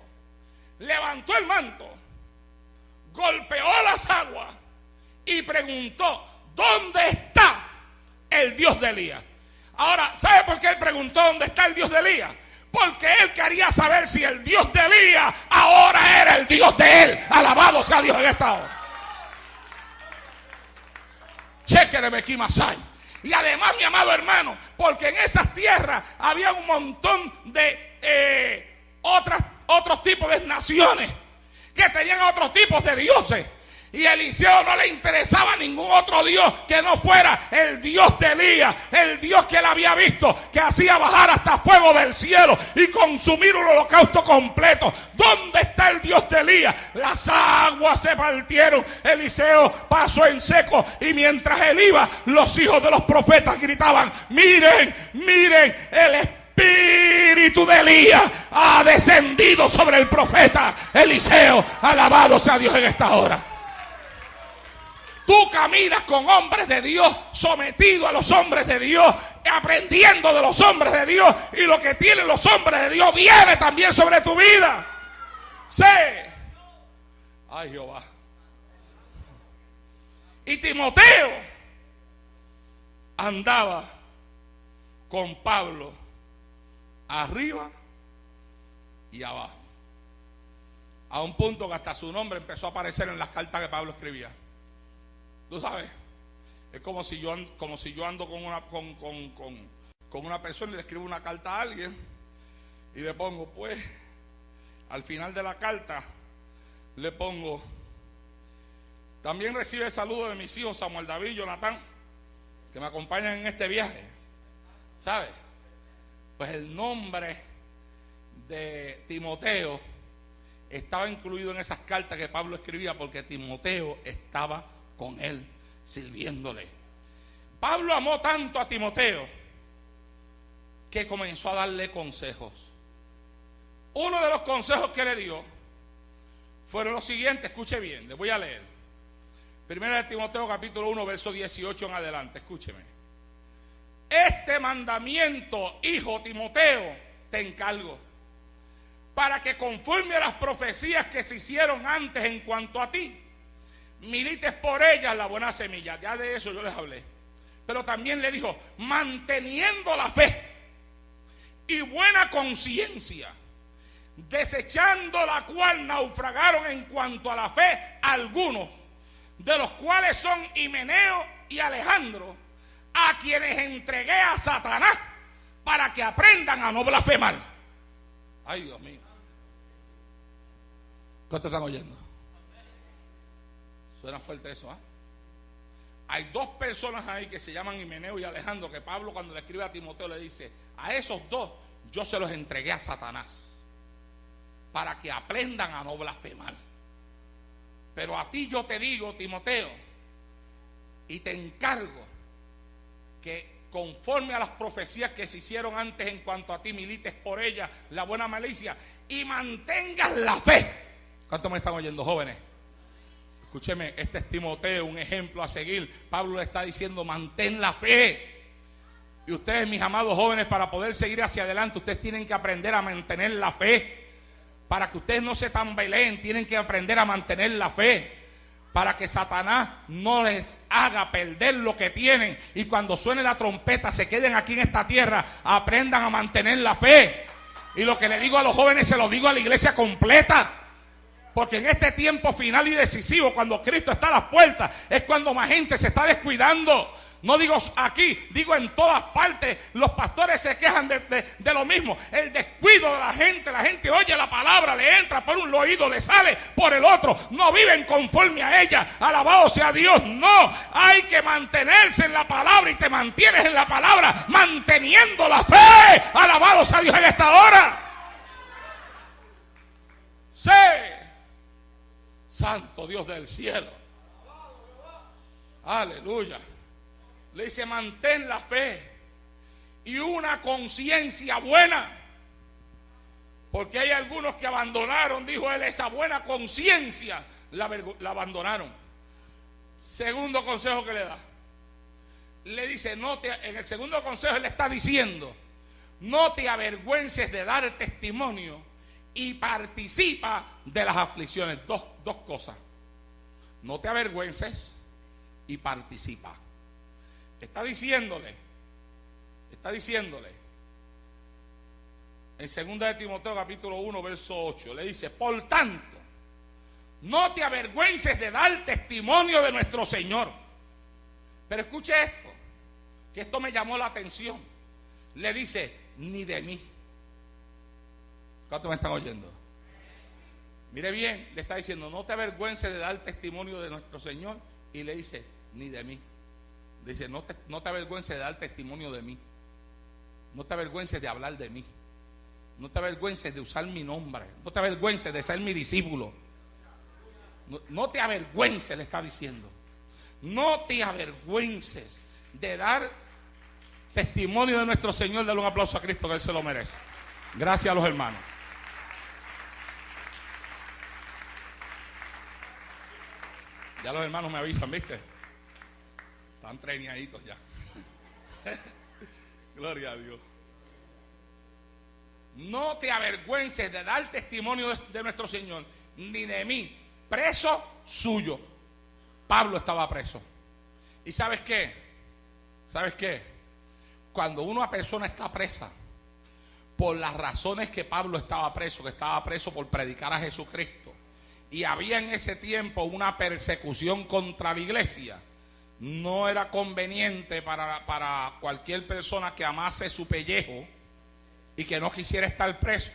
Levantó el manto, golpeó las aguas y preguntó, ¿dónde está el Dios de Elías? Ahora, ¿sabe por qué él preguntó dónde está el Dios de Elías? Porque él quería saber si el Dios de Elías ahora era el Dios de él. Alabado sea Dios en esta hora. Y además, mi amado hermano, porque en esas tierras había un montón de otros tipos de naciones que tenían otros tipos de dioses. Y a Eliseo no le interesaba ningún otro Dios que no fuera el Dios de Elías, el Dios que él había visto, que hacía bajar hasta fuego del cielo y consumir un holocausto completo. ¿Dónde está el Dios de Elías? Las aguas se partieron, Eliseo pasó en seco, y mientras él iba, los hijos de los profetas gritaban, miren, el Espíritu de Elías ha descendido sobre el profeta Eliseo. Alabado sea Dios en esta hora. Tú caminas con hombres de Dios, sometido a los hombres de Dios, aprendiendo de los hombres de Dios, y lo que tienen los hombres de Dios viene también sobre tu vida. Sé. Ay, Jehová. Y Timoteo andaba con Pablo arriba y abajo, a un punto que hasta su nombre empezó a aparecer en las cartas que Pablo escribía. Tú sabes, es como si yo ando con una persona y le escribo una carta a alguien y le pongo, pues, al final de la carta le pongo, también recibe el saludo de mis hijos Samuel, David y Jonathan, que me acompañan en este viaje. ¿Sabes? Pues el nombre de Timoteo estaba incluido en esas cartas que Pablo escribía, porque Timoteo estaba con él, sirviéndole. Pablo amó tanto a Timoteo que comenzó a darle consejos. Uno de los consejos que le dio fueron los siguientes. Escuche bien, les voy a leer. Primera de Timoteo capítulo 1, verso 18 en adelante. Escúcheme. Este mandamiento, hijo Timoteo, te encargo, para que conforme a las profecías que se hicieron antes en cuanto a ti, milites por ellas la buena semilla. Ya de eso yo les hablé. Pero también le dijo, manteniendo la fe y buena conciencia, desechando la cual naufragaron en cuanto a la fe algunos, de los cuales son Himeneo y Alejandro, a quienes entregué a Satanás para que aprendan a no blasfemar. Ay, Dios mío. ¿Cuántos están oyendo? Suena fuerte eso, ¿ah? Hay dos personas ahí que se llaman Himeneo y Alejandro, que Pablo cuando le escribe a Timoteo le dice, a esos dos yo se los entregué a Satanás para que aprendan a no blasfemar. Pero a ti yo te digo, Timoteo, y te encargo que conforme a las profecías que se hicieron antes en cuanto a ti, milites por ellas la buena malicia y mantengas la fe. ¿Cuántos me están oyendo, jóvenes? Escúcheme, este es Timoteo, un ejemplo a seguir. Pablo le está diciendo, mantén la fe. Y ustedes, mis amados jóvenes, para poder seguir hacia adelante, ustedes tienen que aprender a mantener la fe. Para que ustedes no se tambaleen, tienen que aprender a mantener la fe. Para que Satanás no les haga perder lo que tienen. Y cuando suene la trompeta, se queden aquí en esta tierra, aprendan a mantener la fe. Y lo que le digo a los jóvenes, se lo digo a la iglesia completa. Porque en este tiempo final y decisivo, cuando Cristo está a las puertas, es cuando más gente se está descuidando. No digo aquí, digo en todas partes. Los pastores se quejan de lo mismo. El descuido de la gente oye la palabra, le entra por un oído, le sale por el otro. No viven conforme a ella. Alabado sea Dios. No, hay que mantenerse en la palabra y te mantienes en la palabra manteniendo la fe. Alabado sea Dios en esta hora. Sí. Santo Dios del cielo. Aleluya. Le dice, mantén la fe y una conciencia buena. Porque hay algunos que abandonaron, dijo él, esa buena conciencia la abandonaron. Segundo consejo que le da. Le dice, en el segundo consejo él le está diciendo, no te avergüences de dar testimonio y participa de las aflicciones. Dos cosas. No te avergüences y participa. Está diciéndole en 2 de Timoteo capítulo 1 verso 8, le dice, por tanto, no te avergüences de dar testimonio de nuestro Señor. Pero escuche esto, que esto me llamó la atención. Le dice, ni de mí. ¿Cuántos me están oyendo? Mire bien, le está diciendo, no te avergüences de dar testimonio de nuestro Señor. Y le dice, ni de mí. Dice, no te avergüences de dar testimonio de mí. No te avergüences de hablar de mí. No te avergüences de usar mi nombre. No te avergüences de ser mi discípulo. No te avergüences, le está diciendo. No te avergüences de dar testimonio de nuestro Señor. Dale un aplauso a Cristo, que Él se lo merece. Gracias a los hermanos. Ya los hermanos me avisan, ¿viste? Están treñaditos ya. Gloria a Dios. No te avergüences de dar testimonio de nuestro Señor, ni de mí, preso suyo. Pablo estaba preso. ¿Y sabes qué? ¿Sabes qué? Cuando una persona está presa, por las razones que Pablo estaba preso, que estaba preso por predicar a Jesucristo, y había en ese tiempo una persecución contra la iglesia, no era conveniente para cualquier persona que amase su pellejo y que no quisiera estar preso,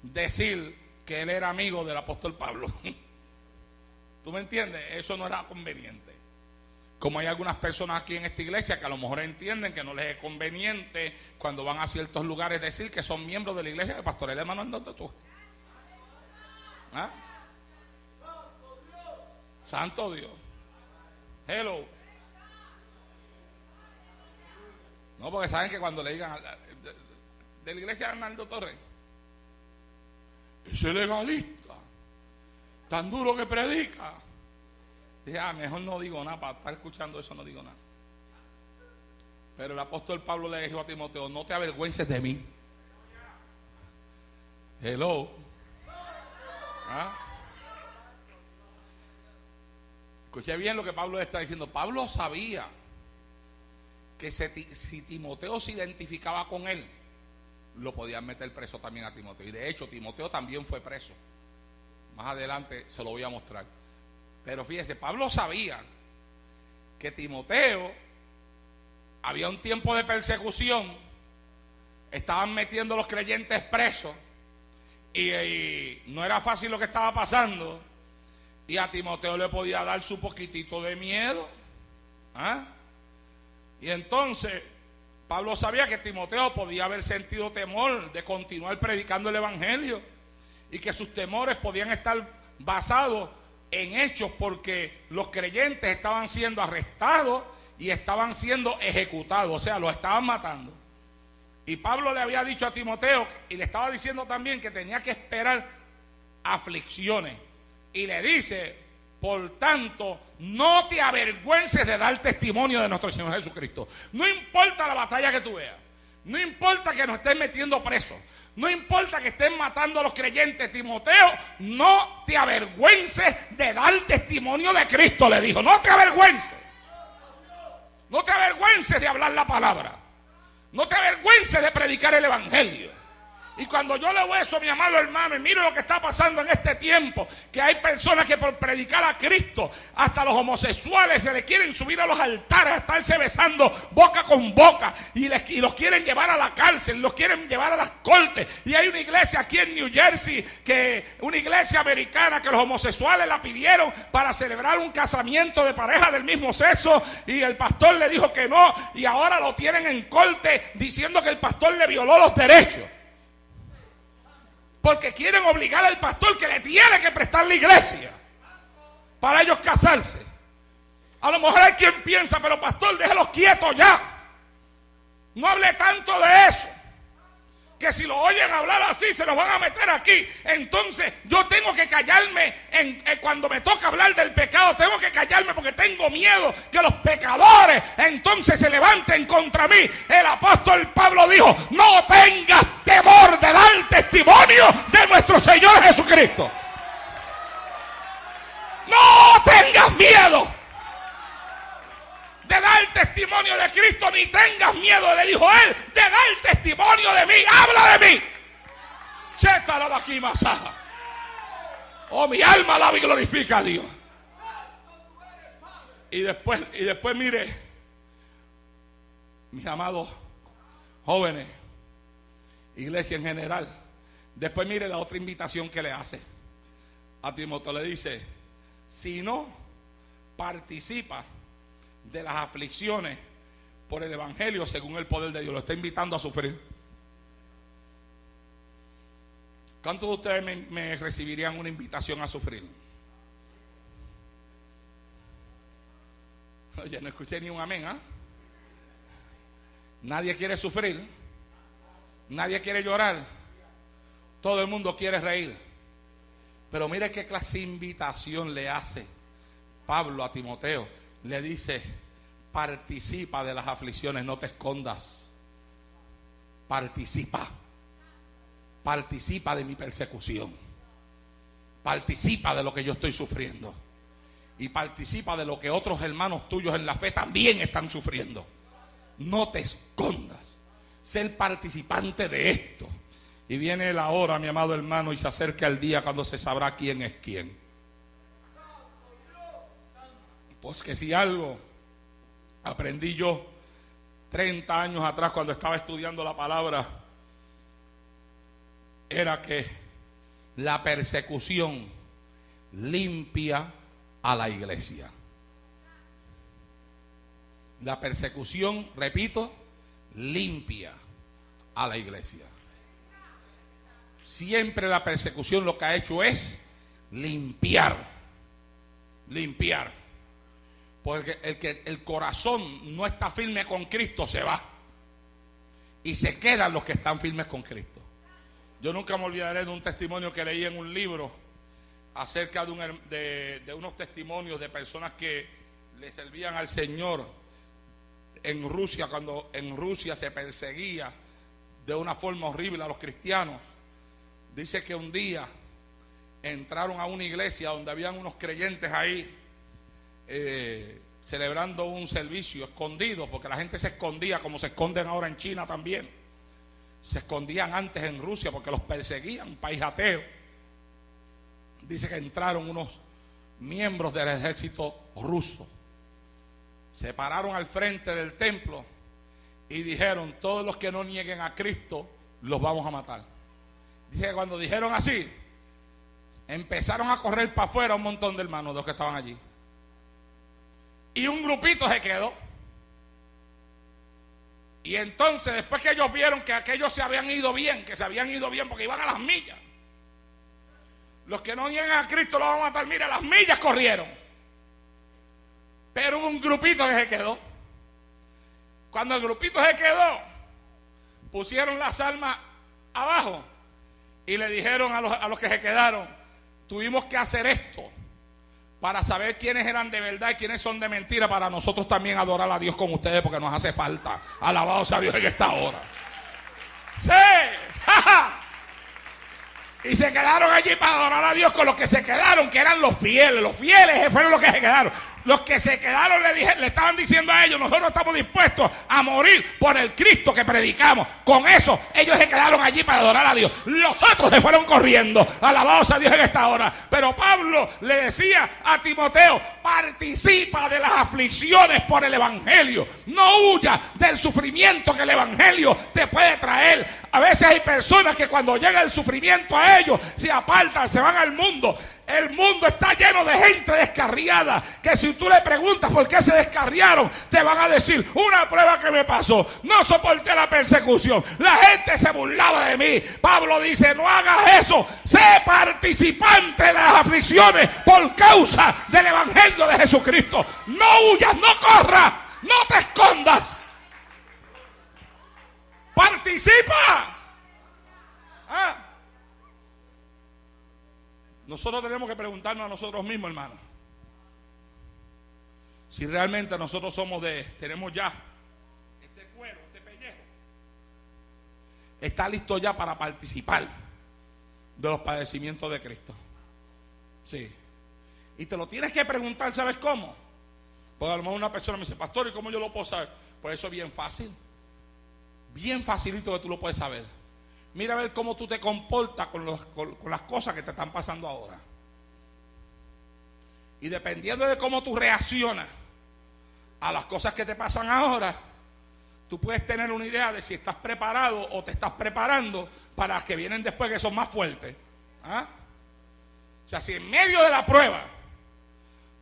decir que él era amigo del apóstol Pablo. ¿Tú me entiendes? Eso no era conveniente. Como hay algunas personas aquí en esta iglesia que a lo mejor entienden que no les es conveniente cuando van a ciertos lugares decir que son miembros de la iglesia del pastor. El hermano, ¿dónde tú? ¿Ah? Santo Dios. Hello. No, porque saben que cuando le digan de la iglesia de Arnaldo Torres, ese legalista, tan duro que predica. Dije, mejor no digo nada, para estar escuchando eso no digo nada. Pero el apóstol Pablo le dijo a Timoteo, no te avergüences de mí. Hello. Escuché bien lo que Pablo está diciendo. Pablo sabía que si Timoteo se identificaba con él, lo podían meter preso también a Timoteo. Y de hecho Timoteo también fue preso. Más adelante se lo voy a mostrar. Pero fíjese, Pablo sabía que Timoteo, había un tiempo de persecución, estaban metiendo a los creyentes presos y no era fácil lo que estaba pasando, y a Timoteo le podía dar su poquitito de miedo. Y entonces Pablo sabía que Timoteo podía haber sentido temor de continuar predicando el evangelio, y que sus temores podían estar basados en hechos, porque los creyentes estaban siendo arrestados y estaban siendo ejecutados, o sea, los estaban matando. Y Pablo le había dicho a Timoteo, y le estaba diciendo también que tenía que esperar aflicciones. Y le dice, por tanto, no te avergüences de dar testimonio de nuestro Señor Jesucristo. No importa la batalla que tú veas, no importa que nos estén metiendo presos, no importa que estén matando a los creyentes, Timoteo, no te avergüences de dar testimonio de Cristo, le dijo. No te avergüences. No te avergüences de hablar la palabra. No te avergüences de predicar el evangelio. Y cuando yo leo eso, mi amado hermano, y miro lo que está pasando en este tiempo, que hay personas que por predicar a Cristo, hasta los homosexuales se les quieren subir a los altares a estarse besando boca con boca, y los quieren llevar a la cárcel, los quieren llevar a las cortes. Y hay una iglesia aquí en New Jersey, una iglesia americana, que los homosexuales la pidieron para celebrar un casamiento de pareja del mismo sexo, y el pastor le dijo que no, y ahora lo tienen en corte diciendo que el pastor le violó los derechos. Porque quieren obligar al pastor que le tiene que prestar la iglesia para ellos casarse. A lo mejor hay quien piensa, pero pastor, déjelos quietos ya. No hable tanto de eso. Que si lo oyen hablar así, se nos van a meter aquí. Entonces yo tengo que callarme. Cuando me toca hablar del pecado, tengo que callarme porque tengo miedo que los pecadores entonces se levanten contra mí. El apóstol Pablo dijo, no tengas temor de dar testimonio de nuestro Señor Jesucristo. No tengas miedo de dar testimonio de Cristo, ni tengas miedo, le dijo él, de dar testimonio de mí. Habla de mí. Cheta la vaquimasaja. Oh, mi alma alaba y glorifica a Dios. Y después mire, mis amados jóvenes, iglesia en general, después mire la otra invitación que le hace a Timoteo. Le dice, si no participa de las aflicciones por el evangelio según el poder de Dios, lo está invitando a sufrir. ¿Cuántos de ustedes me recibirían una invitación a sufrir? Oye, no escuché ni un amén. Nadie quiere sufrir, nadie quiere llorar, todo el mundo quiere reír. Pero mire qué clase de invitación le hace Pablo a Timoteo. Le dice, participa de las aflicciones, no te escondas. Participa de mi persecución. Participa de lo que yo estoy sufriendo. Y participa de lo que otros hermanos tuyos en la fe también están sufriendo. No te escondas. Ser participante de esto. Y viene la hora, mi amado hermano, y se acerca el día cuando se sabrá quién es quién. Pues que si algo aprendí yo 30 años atrás cuando estaba estudiando la palabra, era que la persecución limpia a la iglesia. La persecución, repito, limpia a la iglesia. Siempre la persecución lo que ha hecho es limpiar. Porque el corazón no está firme con Cristo se va. Y se quedan los que están firmes con Cristo. Yo nunca me olvidaré de un testimonio que leí en un libro acerca de unos testimonios de personas que le servían al Señor en Rusia, cuando en Rusia se perseguía de una forma horrible a los cristianos. Dice que un día entraron a una iglesia donde habían unos creyentes ahí celebrando un servicio escondido, porque la gente se escondía como se esconden ahora en China también. Se escondían antes en Rusia porque los perseguían, un país ateo. Dice que entraron unos miembros del ejército ruso, se pararon al frente del templo y dijeron: todos los que no nieguen a Cristo los vamos a matar. Dice que cuando dijeron así, empezaron a correr para afuera un montón de hermanos de los que estaban allí, y un grupito se quedó. Y entonces, después que ellos vieron que aquellos se habían ido bien, que se habían ido bien porque iban a las millas, los que no niegan a Cristo los van a matar, mira, las millas corrieron. Pero hubo un grupito que se quedó. Cuando el grupito se quedó, pusieron las armas abajo y le dijeron a los que se quedaron: tuvimos que hacer esto para saber quiénes eran de verdad y quiénes son de mentira, para nosotros también adorar a Dios con ustedes, porque nos hace falta. Alabado sea Dios en esta hora. Sí. Y se quedaron allí para adorar a Dios con los que se quedaron, que eran los fieles. Los fieles fueron los que se quedaron. Los que se quedaron le estaban diciendo a ellos: nosotros estamos dispuestos a morir por el Cristo que predicamos. Con eso ellos se quedaron allí para adorar a Dios. Los otros se fueron corriendo. Alabado sea Dios en esta hora. Pero Pablo le decía a Timoteo: participa de las aflicciones por el evangelio. No huya del sufrimiento que el evangelio te puede traer. A veces hay personas que cuando llega el sufrimiento a ellos se apartan, se van al mundo. El mundo está lleno de gente descarriada, que si tú le preguntas por qué se descarriaron, te van a decir: una prueba que me pasó, no soporté la persecución, la gente se burlaba de mí. Pablo dice: no hagas eso, sé participante de las aflicciones por causa del evangelio de Jesucristo. No huyas, no corras, no te escondas, participa. Nosotros tenemos que preguntarnos a nosotros mismos, hermano, si realmente nosotros tenemos ya este cuero, este pellejo, está listo ya para participar de los padecimientos de Cristo. Sí. Y te lo tienes que preguntar, ¿sabes cómo? Porque a lo mejor una persona me dice: pastor, ¿y cómo yo lo puedo saber? Pues eso es bien fácil, bien facilito que tú lo puedes saber. Mira a ver cómo tú te comportas con las cosas que te están pasando ahora. Y dependiendo de cómo tú reaccionas a las cosas que te pasan ahora, tú puedes tener una idea de si estás preparado o te estás preparando para las que vienen después, que son más fuertes. O sea, si en medio de la prueba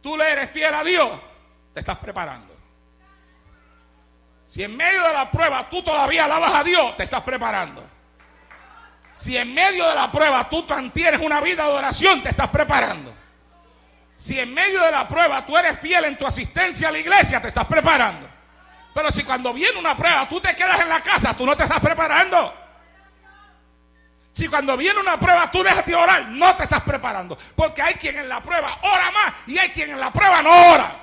tú le eres fiel a Dios, te estás preparando. Si en medio de la prueba tú todavía alabas a Dios, te estás preparando. Si en medio de la prueba tú mantienes una vida de oración, te estás preparando. Si en medio de la prueba tú eres fiel en tu asistencia a la iglesia, te estás preparando. Pero si cuando viene una prueba tú te quedas en la casa, tú no te estás preparando. Si cuando viene una prueba tú dejas de orar, no te estás preparando. Porque hay quien en la prueba ora más y hay quien en la prueba no ora.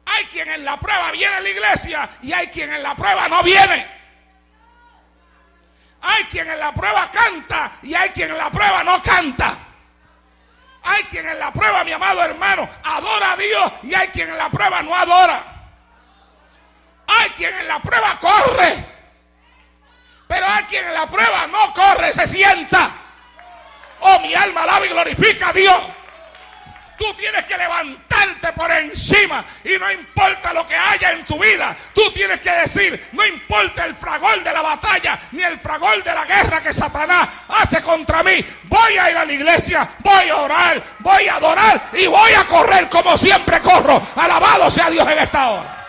Hay quien en la prueba viene a la iglesia y hay quien en la prueba no viene. Hay quien en la prueba canta y hay quien en la prueba no canta. Hay quien en la prueba, mi amado hermano, adora a Dios y hay quien en la prueba no adora. Hay quien en la prueba corre, pero hay quien en la prueba no corre, se sienta. Oh, mi alma alaba y glorifica a Dios. Tú tienes que levantarte por encima y no importa lo que haya en tu vida. Tú tienes que decir: no importa el fragor de la batalla ni el fragor de la guerra que Satanás hace contra mí. Voy a ir a la iglesia, voy a orar, voy a adorar y voy a correr como siempre corro. Alabado sea Dios en esta hora.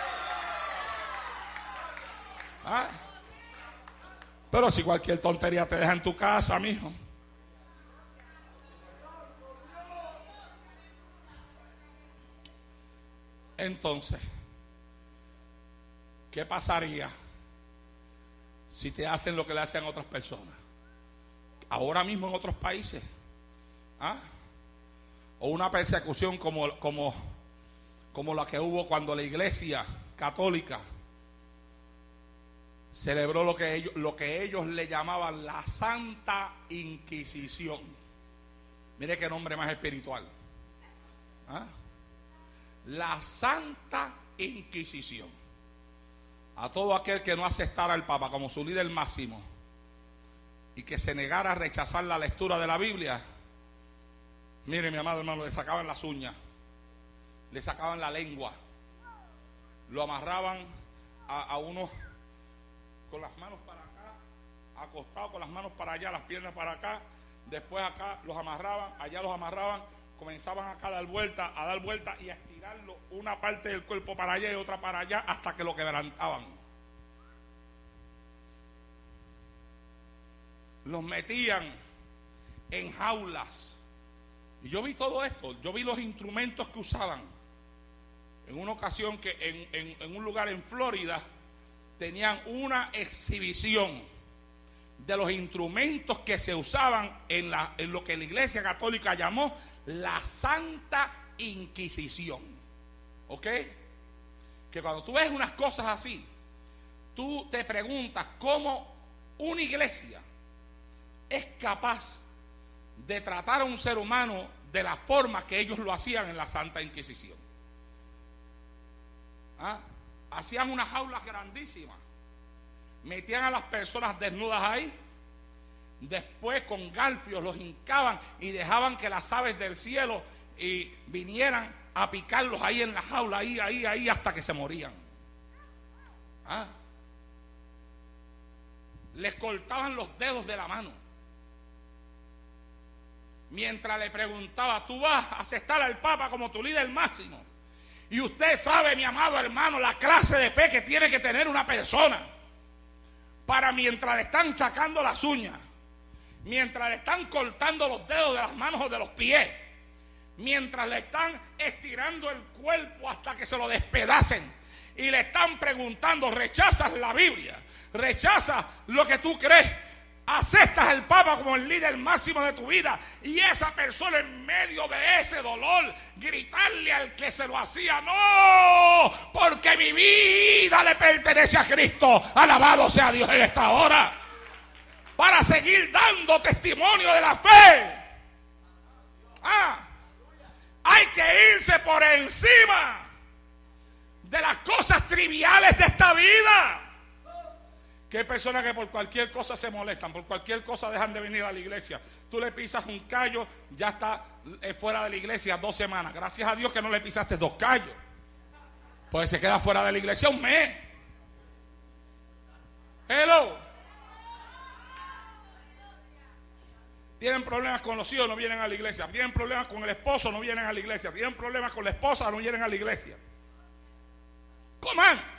Pero si cualquier tontería te deja en tu casa, mijo. Entonces, ¿qué pasaría si te hacen lo que le hacen a otras personas? Ahora mismo en otros países ¿Ah? O una persecución como la que hubo cuando la Iglesia Católica celebró lo que ellos le llamaban la Santa Inquisición. Mire qué nombre más espiritual. ¿Ah? La Santa Inquisición. A todo aquel que no aceptara al Papa como su líder máximo y que se negara a rechazar la lectura de la Biblia, mire, mi amado hermano, le sacaban las uñas, le sacaban la lengua, lo amarraban a uno con las manos para acá, acostado con las manos para allá, las piernas para acá, después acá los amarraban, allá los amarraban, comenzaban acá a dar vuelta y a estirarlo una parte del cuerpo para allá y otra para allá hasta que lo quebrantaban. Los metían en jaulas. Y yo vi todo esto, yo vi los instrumentos que usaban. En una ocasión que en un lugar en Florida tenían una exhibición de los instrumentos que se usaban en lo que la Iglesia Católica llamó la Santa Inquisición. ¿Ok? Que cuando tú ves unas cosas así, tú te preguntas cómo una iglesia es capaz de tratar a un ser humano de la forma que ellos lo hacían en la Santa Inquisición. ¿Ah? Hacían unas jaulas grandísimas, metían a las personas desnudas ahí, después con garfios los hincaban y dejaban que las aves del cielo vinieran a picarlos ahí en la jaula, ahí hasta que se morían. ¿Ah? Les cortaban los dedos de la mano. Mientras le preguntaba, tú vas a aceptar al Papa como tu líder máximo. Y usted sabe, mi amado hermano, la clase de fe que tiene que tener una persona para, mientras le están sacando las uñas, mientras le están cortando los dedos de las manos o de los pies, mientras le están estirando el cuerpo hasta que se lo despedacen y le están preguntando, rechazas la Biblia, rechazas lo que tú crees, aceptas al Papa como el líder máximo de tu vida, y esa persona en medio de ese dolor gritarle al que se lo hacía, no, porque mi vida le pertenece a Cristo, alabado sea Dios en esta hora, para seguir dando testimonio de la fe. Hay que irse por encima de las cosas triviales de esta vida. Que hay personas que por cualquier cosa se molestan, por cualquier cosa dejan de venir a la iglesia. Tú le pisas un callo, ya está fuera de la iglesia 2 semanas. Gracias a Dios que no le pisaste 2 callos, pues se queda fuera de la iglesia un mes. Hello. Tienen problemas con los hijos, no vienen a la iglesia. Tienen problemas con el esposo, no vienen a la iglesia. Tienen problemas con la esposa, no vienen a la iglesia. Coman.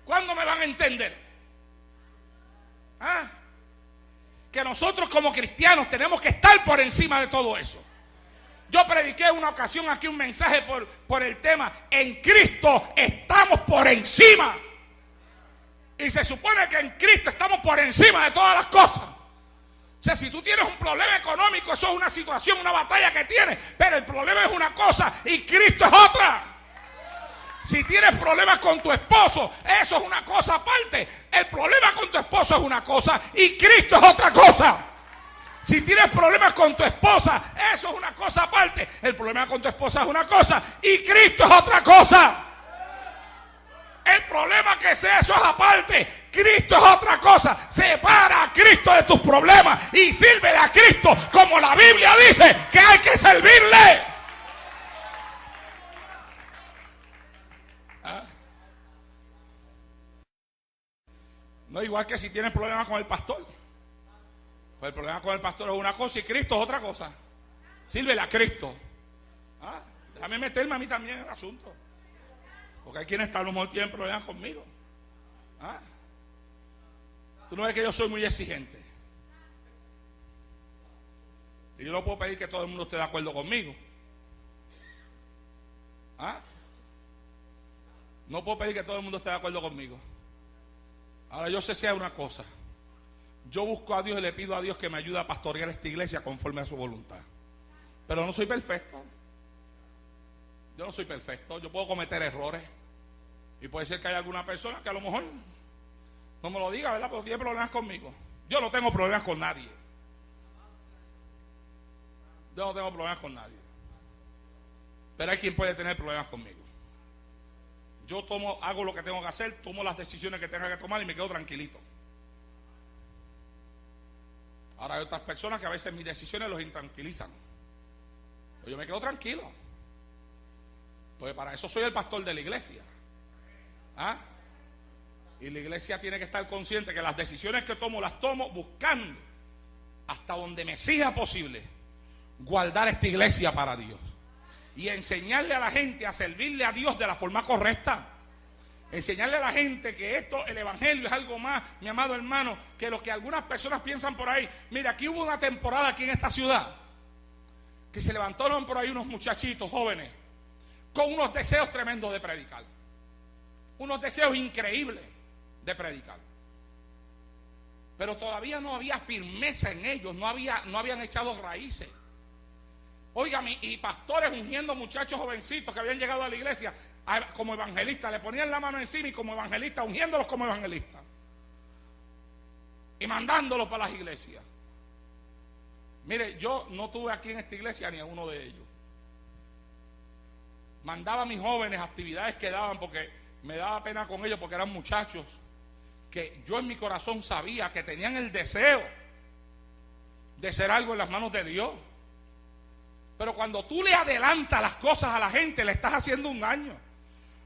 ¿Cuándo me van a entender? Que nosotros como cristianos tenemos que estar por encima de todo eso. Yo prediqué en una ocasión aquí un mensaje por el tema, en Cristo estamos por encima. Y se supone que en Cristo estamos por encima de todas las cosas. O sea, si tú tienes un problema económico, eso es una situación, una batalla que tienes, pero el problema es una cosa y Cristo es otra. Si tienes problemas con tu esposo, eso es una cosa aparte. El problema con tu esposo es una cosa y Cristo es otra cosa. Si tienes problemas con tu esposa, eso es una cosa aparte. El problema con tu esposa es una cosa y Cristo es otra cosa. El problema que sea eso es aparte. Cristo es otra cosa. Separa a Cristo de tus problemas y sírvele a Cristo como la Biblia dice que hay que servirle. No, igual que si tienes problemas con el pastor. Pues el problema con el pastor es una cosa y Cristo es otra cosa. Sírvele a Cristo. Déjame meterme a mí también en el asunto. Porque hay quienes a lo mejor tienen problemas conmigo. Tú no ves que yo soy muy exigente. Y yo no puedo pedir que todo el mundo esté de acuerdo conmigo. No puedo pedir que todo el mundo esté de acuerdo conmigo. Ahora yo sé si hay una cosa. Yo busco a Dios y le pido a Dios que me ayude a pastorear esta iglesia conforme a su voluntad. Pero no soy perfecto. Yo no soy perfecto. Yo puedo cometer errores. Y puede ser que haya alguna persona que a lo mejor no me lo diga, ¿verdad? Pero tiene problemas conmigo. Yo no tengo problemas con nadie. Yo no tengo problemas con nadie. Pero hay quien puede tener problemas conmigo. Yo hago lo que tengo que hacer, tomo las decisiones que tenga que tomar y me quedo tranquilito. Ahora hay otras personas que a veces mis decisiones los intranquilizan. Pero yo me quedo tranquilo. Pues para eso soy el pastor de la iglesia. ¿Ah? Y la iglesia tiene que estar consciente que las decisiones que tomo las tomo buscando hasta donde me sea posible guardar esta iglesia para Dios y enseñarle a la gente a servirle a Dios de la forma correcta. Enseñarle a la gente que el evangelio es algo más, mi amado hermano, que lo que algunas personas piensan por ahí. Mira, aquí hubo una temporada aquí en esta ciudad que se levantaron por ahí unos muchachitos jóvenes con unos deseos tremendos de predicar, unos deseos increíbles de predicar, pero todavía no había firmeza en ellos, no habían echado raíces. Oigan, y pastores ungiendo muchachos jovencitos que habían llegado a la iglesia como evangelistas, le ponían la mano encima y como evangelistas, ungiéndolos como evangelistas y mandándolos para las iglesias. Mire, yo no tuve aquí en esta iglesia ni a uno de ellos. Mandaba a mis jóvenes actividades que daban porque me daba pena con ellos, porque eran muchachos que yo en mi corazón sabía que tenían el deseo de hacer algo en las manos de Dios. Pero cuando tú le adelantas las cosas a la gente, le estás haciendo un daño.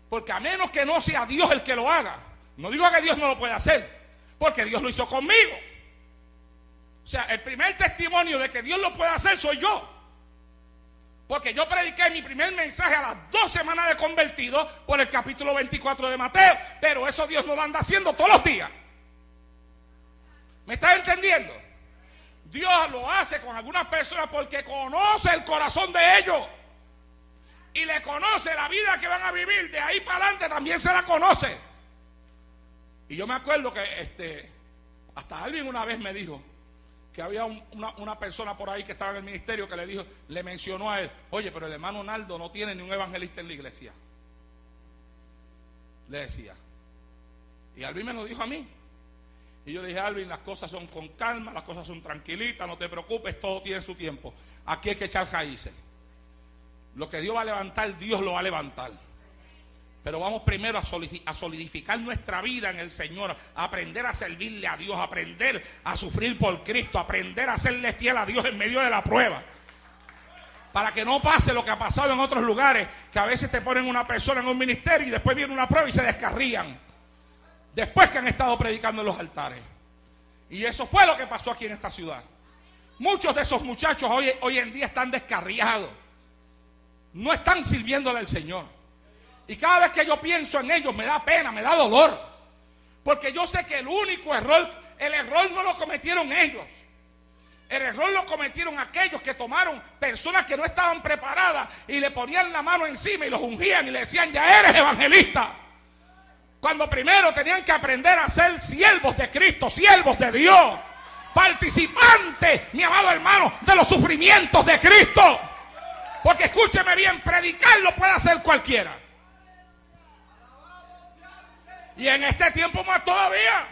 Porque a menos que no sea Dios el que lo haga, no digo que Dios no lo pueda hacer, porque Dios lo hizo conmigo. O sea, el primer testimonio de que Dios lo puede hacer soy yo. Porque yo prediqué mi primer mensaje a las 2 semanas de convertido por el capítulo 24 de Mateo. Pero eso Dios no lo anda haciendo todos los días. ¿Me estás entendiendo? Dios lo hace con algunas personas porque conoce el corazón de ellos. Y le conoce la vida que van a vivir. De ahí para adelante también se la conoce. Y yo me acuerdo que hasta alguien una vez me dijo que había una persona por ahí que estaba en el ministerio que le mencionó a él: oye, pero el hermano Naldo no tiene ni un evangelista en la iglesia. Le decía. Y Alvin me lo dijo a mí. Y yo le dije: Alvin, las cosas son con calma, las cosas son tranquilitas, no te preocupes, todo tiene su tiempo. Aquí hay que echar raíces. Lo que Dios va a levantar, Dios lo va a levantar. Pero vamos primero a solidificar nuestra vida en el Señor, a aprender a servirle a Dios, a aprender a sufrir por Cristo, a aprender a serle fiel a Dios en medio de la prueba. Para que no pase lo que ha pasado en otros lugares, que a veces te ponen una persona en un ministerio y después viene una prueba y se descarrían. Después que han estado predicando en los altares. Y eso fue lo que pasó aquí en esta ciudad. Muchos de esos muchachos hoy en día están descarriados. No están sirviéndole al Señor. Y cada vez que yo pienso en ellos me da pena, me da dolor. Porque yo sé que el error no lo cometieron ellos. El error lo cometieron aquellos que tomaron personas que no estaban preparadas y le ponían la mano encima y los ungían y le decían: ya eres evangelista. Cuando primero tenían que aprender a ser siervos de Cristo, siervos de Dios, participantes, mi amado hermano, de los sufrimientos de Cristo. Porque escúcheme bien, predicar lo puede hacer cualquiera. Y en este tiempo más todavía.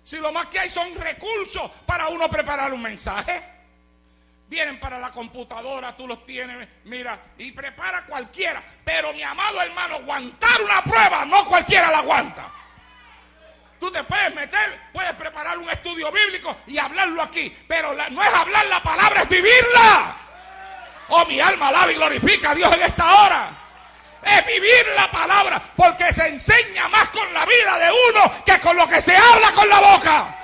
Si lo más que hay son recursos para uno preparar un mensaje. Vienen para la computadora, tú los tienes, mira, y prepara cualquiera. Pero mi amado hermano, aguantar una prueba, no cualquiera la aguanta. Tú te puedes meter, puedes preparar un estudio bíblico y hablarlo aquí. Pero no es hablar la palabra, es vivirla. Oh, mi alma alaba y glorifica a Dios en esta hora. Es vivir la palabra, porque se enseña más con la vida de uno que con lo que se habla con la boca.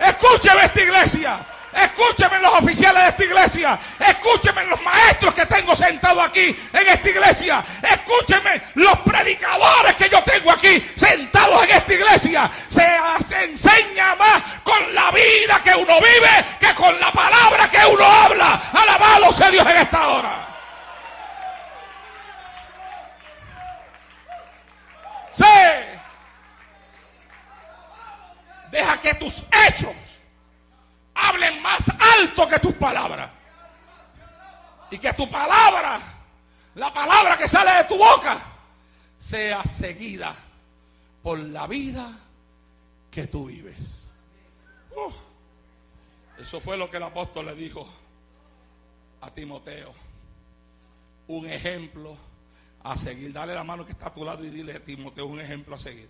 Escúcheme esta iglesia. Escúcheme los oficiales de esta iglesia. Escúcheme los maestros que tengo sentados aquí en esta iglesia. Escúcheme los predicadores que yo tengo aquí sentados en esta iglesia. Se enseña más con la vida que uno vive que con la palabra que uno habla. Alabado sea Dios en esta hora. Sí. Deja que tus hechos alto que tus palabras. Y que tu palabra, la palabra que sale de tu boca, sea seguida por la vida que tú vives. Eso fue lo que el apóstol le dijo a Timoteo. Un ejemplo a seguir. Dale la mano que está a tu lado y dile a Timoteo, un ejemplo a seguir.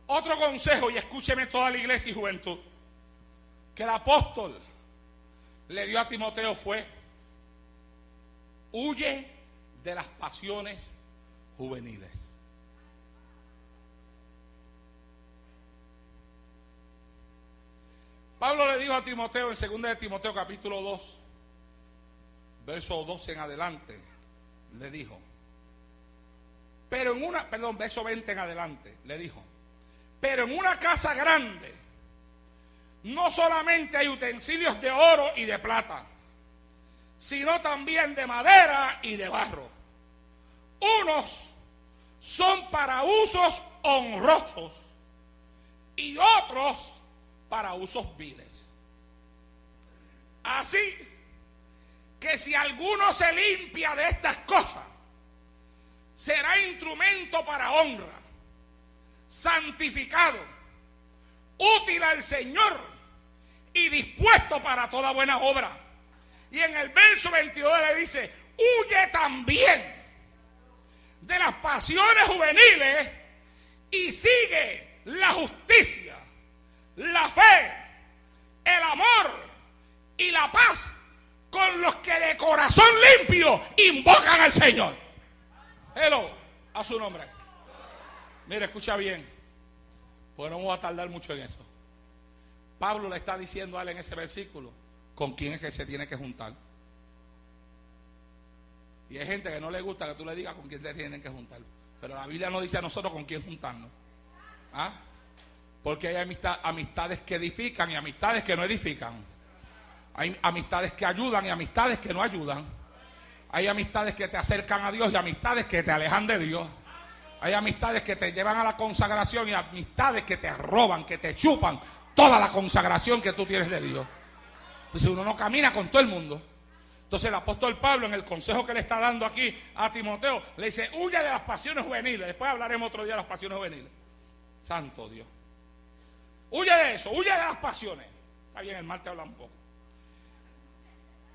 Otro consejo, y escúcheme toda la iglesia y juventud, que el apóstol le dio a Timoteo fue: huye de las pasiones juveniles. Pablo le dijo a Timoteo en 2 de Timoteo capítulo 2, verso 12 en adelante, le dijo, verso 20 en adelante, le dijo, pero en una casa grande no solamente hay utensilios de oro y de plata, sino también de madera y de barro. Unos son para usos honrosos y otros para usos viles. Así que si alguno se limpia de estas cosas, será instrumento para honra, santificado, útil al Señor y dispuesto para toda buena obra. Y en el verso 22 le dice: huye también de las pasiones juveniles y sigue la justicia, la fe, el amor y la paz con los que de corazón limpio invocan al Señor. Hello, a su nombre. Mira, escucha bien, pues no me voy a tardar mucho en eso. Pablo le está diciendo a él en ese versículo con quién es que se tiene que juntar. Y hay gente que no le gusta que tú le digas con quién te tienen que juntar, pero la Biblia no dice a nosotros con quién juntarnos. ¿Ah? Porque hay amistades que edifican y amistades que no edifican. Hay amistades que ayudan y amistades que no ayudan. Hay amistades que te acercan a Dios y amistades que te alejan de Dios. Hay amistades que te llevan a la consagración y amistades que te roban, que te chupan toda la consagración que tú tienes de Dios. Entonces uno no camina con todo el mundo. Entonces el apóstol Pablo, en el consejo que le está dando aquí a Timoteo, le dice: huye de las pasiones juveniles. Después hablaremos otro día de las pasiones juveniles. Santo Dios. Huye de eso, huye de las pasiones. Está bien, el martes habla un poco.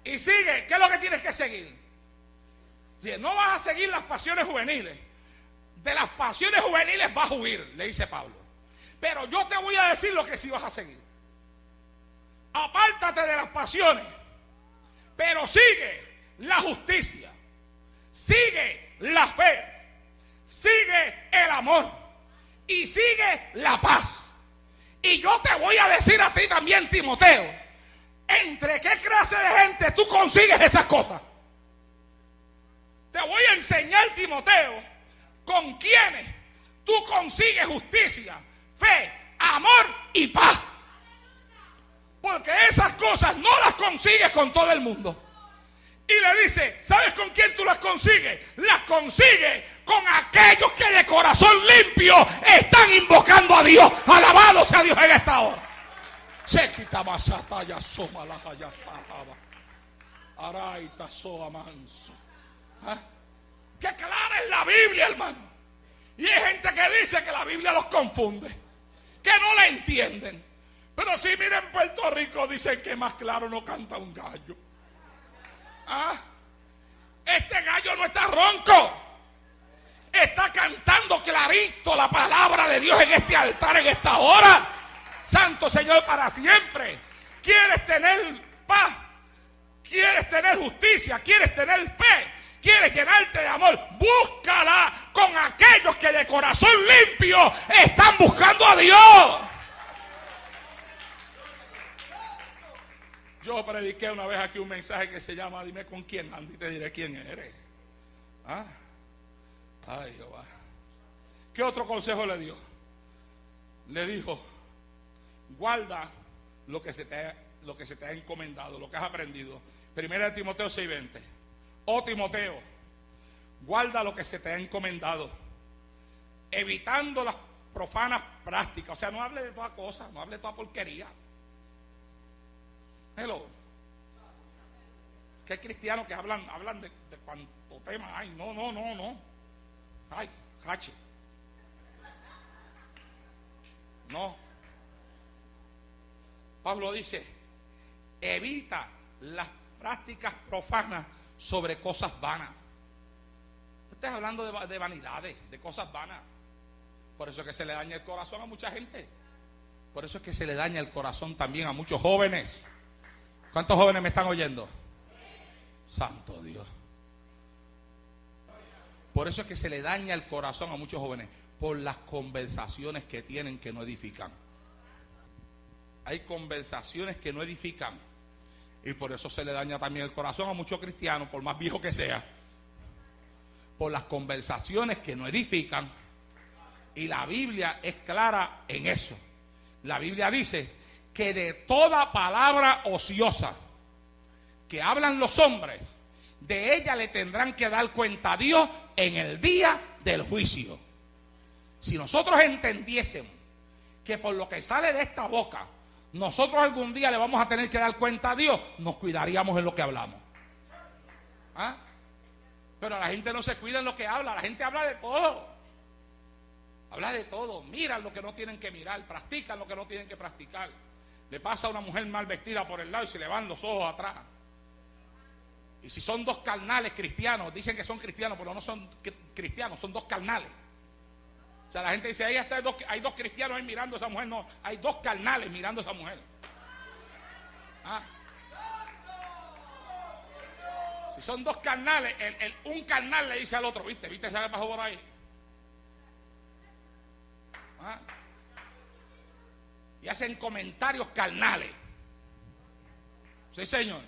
Y sigue, ¿qué es lo que tienes que seguir? Si no vas a seguir las pasiones juveniles, de las pasiones juveniles vas a huir, le dice Pablo. Pero yo te voy a decir lo que sí vas a seguir. Apártate de las pasiones, pero sigue la justicia, sigue la fe, sigue el amor y sigue la paz. Y yo te voy a decir a ti también, Timoteo, entre qué clase de gente tú consigues esas cosas. Te voy a enseñar, Timoteo, con quienes tú consigues justicia, fe, amor y paz. Porque esas cosas no las consigues con todo el mundo. Y le dice: ¿sabes con quién tú las consigues? Las consigues con aquellos que de corazón limpio están invocando a Dios. Alabado sea Dios en esta hora. Se quita masata ya soma la ya sahaba. Araita soa manso. Qué clara es la Biblia, hermano. Y hay gente que dice que la Biblia los confunde, que no la entienden. Pero si miren, en Puerto Rico dicen que más claro no canta un gallo. Este gallo no está ronco, está cantando clarito la palabra de Dios en este altar, en esta hora. Santo Señor para siempre. ¿Quieres tener paz? ¿Quieres tener justicia? ¿Quieres tener fe? ¿Quieres llenarte de amor? Búscala con aquellos que de corazón limpio están buscando a Dios. Yo prediqué una vez aquí un mensaje que se llama: dime con quién ando y te diré quién eres. Ay, Jehová. ¿Qué otro consejo le dio? Le dijo: guarda lo que se te ha encomendado, lo que has aprendido. 1 Timoteo 6:20. Oh Timoteo, guarda lo que se te ha encomendado, evitando las profanas prácticas. O sea, no hable de toda cosa, no hable de toda porquería. Hello. Es que hay cristianos que hablan de cuánto tema hay. No. Ay, cache. No. Pablo dice, evita las prácticas profanas sobre cosas vanas. Estás hablando de vanidades, de cosas vanas. Por eso es que se le daña el corazón a mucha gente. Por eso es que se le daña el corazón también a muchos jóvenes. ¿Cuántos jóvenes me están oyendo? Santo Dios. Por eso es que se le daña el corazón a muchos jóvenes, por las conversaciones que tienen que no edifican. Hay conversaciones que no edifican, y por eso se le daña también el corazón a muchos cristianos, por más viejo que sea, por las conversaciones que no edifican. Y la Biblia es clara en eso. La Biblia dice que de toda palabra ociosa que hablan los hombres, de ella le tendrán que dar cuenta a Dios en el día del juicio. Si nosotros entendiésemos que por lo que sale de esta boca nosotros algún día le vamos a tener que dar cuenta a Dios, nos cuidaríamos en lo que hablamos. ¿Ah? Pero la gente no se cuida en lo que habla. La gente habla de todo. Habla de todo. Miran lo que no tienen que mirar, practican lo que no tienen que practicar. Le pasa a una mujer mal vestida por el lado y se le van los ojos atrás. Y si son dos carnales cristianos, dicen que son cristianos, pero no son cristianos, son dos carnales. O sea, la gente dice, hay dos cristianos ahí mirando a esa mujer. No, hay dos carnales mirando a esa mujer. ¿Ah? Si son dos carnales, un carnal le dice al otro, ¿viste ese pasó por ahí? ¿Ah? Y hacen comentarios carnales. Sí, señor.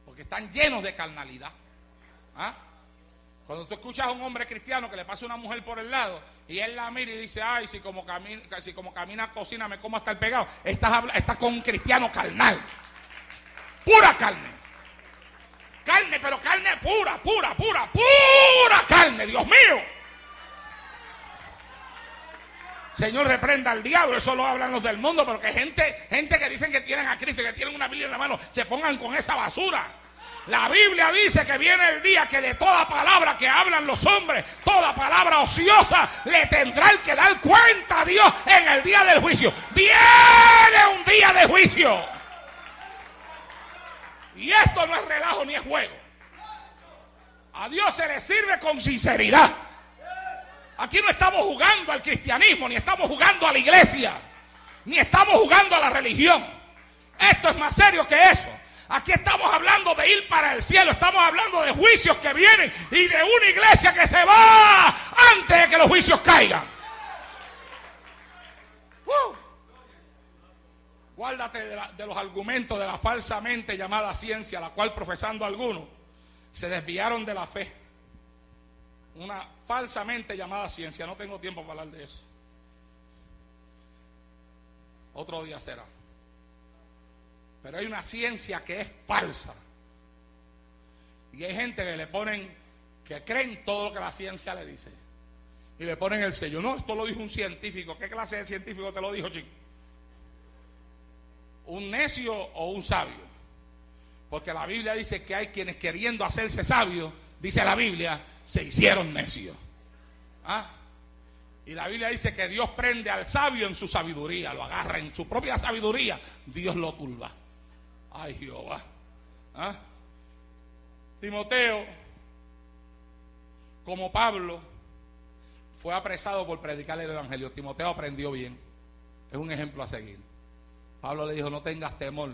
Porque están llenos de carnalidad. ¿Ah? Cuando tú escuchas a un hombre cristiano que le pasa una mujer por el lado y él la mira y dice, ay, si como camina cocina me como hasta el pegado, estás con un cristiano carnal. Pura carne. Carne, pero carne pura carne, Dios mío. Señor, reprenda al diablo. Eso lo hablan los del mundo, pero que gente que dicen que tienen a Cristo y que tienen una Biblia en la mano, se pongan con esa basura. La Biblia dice que viene el día que de toda palabra que hablan los hombres, toda palabra ociosa, le tendrán que dar cuenta a Dios en el día del juicio. Viene un día de juicio. Y esto no es relajo ni es juego. A Dios se le sirve con sinceridad. Aquí no estamos jugando al cristianismo, ni estamos jugando a la iglesia, ni estamos jugando a la religión. Esto es más serio que eso. Aquí estamos hablando de ir para el cielo. Estamos hablando de juicios que vienen y de una iglesia que se va antes de que los juicios caigan. Guárdate de los argumentos de la falsamente llamada ciencia, la cual profesando algunos se desviaron de la fe. Una falsamente llamada ciencia. No tengo tiempo para hablar de eso. Otro día será. Pero hay una ciencia que es falsa. Y hay gente que creen todo lo que la ciencia le dice. Y le ponen el sello. No, esto lo dijo un científico. ¿Qué clase de científico te lo dijo, chico? ¿Un necio o un sabio? Porque la Biblia dice que hay quienes queriendo hacerse sabios, dice la Biblia, se hicieron necios. ¿Ah? Y la Biblia dice que Dios prende al sabio en su sabiduría, lo agarra en su propia sabiduría, Dios lo turba. Ay, Jehová. ¿Ah? Timoteo, como Pablo, fue apresado por predicar el evangelio. Timoteo aprendió bien. Es un ejemplo a seguir. Pablo le dijo, no tengas temor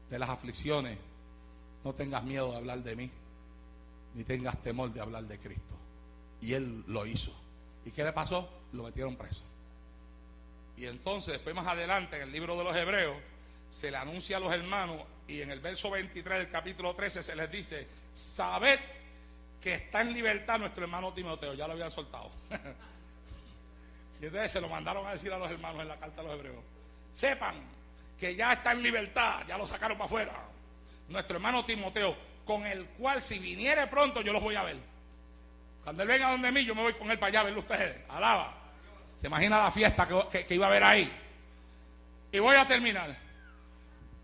de las aflicciones, no tengas miedo de hablar de mí, ni tengas temor de hablar de Cristo. Y él lo hizo. ¿Y qué le pasó? Lo metieron preso. Y entonces, después más adelante, en el libro de los Hebreos, se le anuncia a los hermanos, y en el verso 23 del capítulo 13 se les dice, sabed que está en libertad nuestro hermano Timoteo. Ya lo habían soltado. Y entonces se lo mandaron a decir a los hermanos en la carta a los Hebreos. Sepan que ya está en libertad, ya lo sacaron para afuera. Nuestro hermano Timoteo, con el cual si viniere pronto yo los voy a ver. Cuando él venga donde mí, yo me voy con él para allá a verlo ustedes. Alaba. ¿Se imagina la fiesta que iba a haber ahí? Y voy a terminar.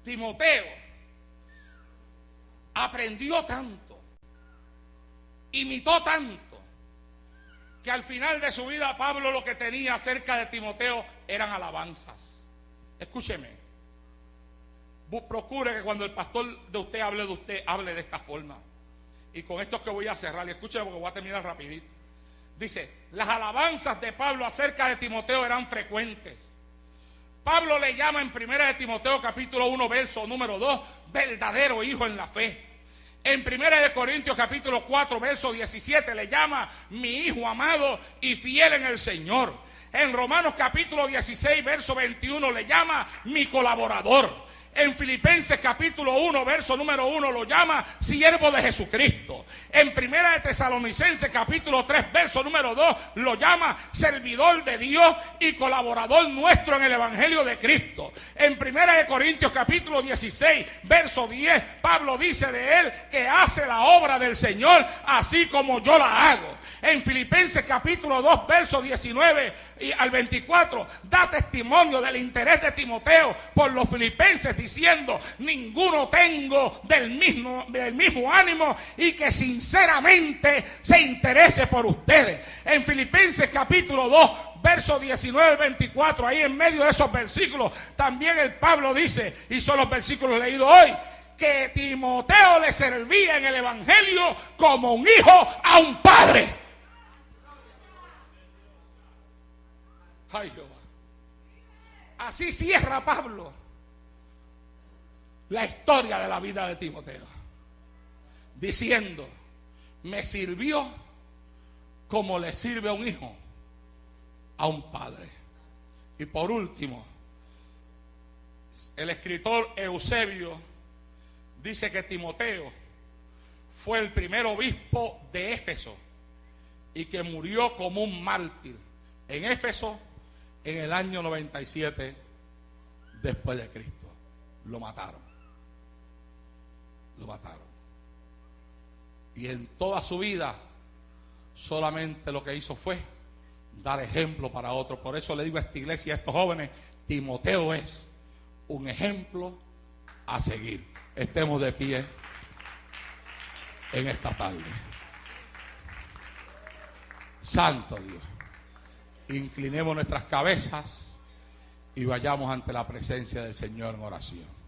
Timoteo aprendió tanto, imitó tanto, que al final de su vida Pablo lo que tenía acerca de Timoteo eran alabanzas. Escúcheme, procure que cuando el pastor de usted, hable de esta forma. Y con esto es que voy a cerrar, y escúcheme porque voy a terminar rapidito. Dice, las alabanzas de Pablo acerca de Timoteo eran frecuentes. Pablo le llama en 1 de Timoteo capítulo 1 verso número 2, verdadero hijo en la fe. En 1 de Corintios capítulo 4 verso 17 le llama mi hijo amado y fiel en el Señor. En Romanos capítulo 16 verso 21 le llama mi colaborador. En Filipenses capítulo 1 verso número 1 lo llama siervo de Jesucristo. En 1 de Tesalonicenses capítulo 3 verso número 2 lo llama servidor de Dios y colaborador nuestro en el evangelio de Cristo. En 1 de Corintios capítulo 16 verso 10 Pablo dice de él que hace la obra del Señor así como yo la hago. En Filipenses capítulo 2 verso 19 al 24 da testimonio del interés de Timoteo por los filipenses, diciendo, ninguno tengo del mismo ánimo y que sinceramente se interese por ustedes. En Filipenses capítulo 2 verso 19 al 24, ahí en medio de esos versículos también el Pablo dice, y son los versículos leídos hoy, que Timoteo le servía en el evangelio como un hijo a un padre. Ay, Jehová. Así cierra Pablo la historia de la vida de Timoteo, diciendo, me sirvió como le sirve a un hijo a un padre. Y por último, el escritor Eusebio dice que Timoteo fue el primer obispo de Éfeso y que murió como un mártir en Éfeso en el año 97 después de Cristo. Lo mataron. Y en toda su vida solamente lo que hizo fue dar ejemplo para otros. Por eso le digo a esta iglesia, a estos jóvenes, Timoteo es un ejemplo a seguir. Estemos de pie en esta tarde. Santo Dios, inclinemos nuestras cabezas y vayamos ante la presencia del Señor en oración.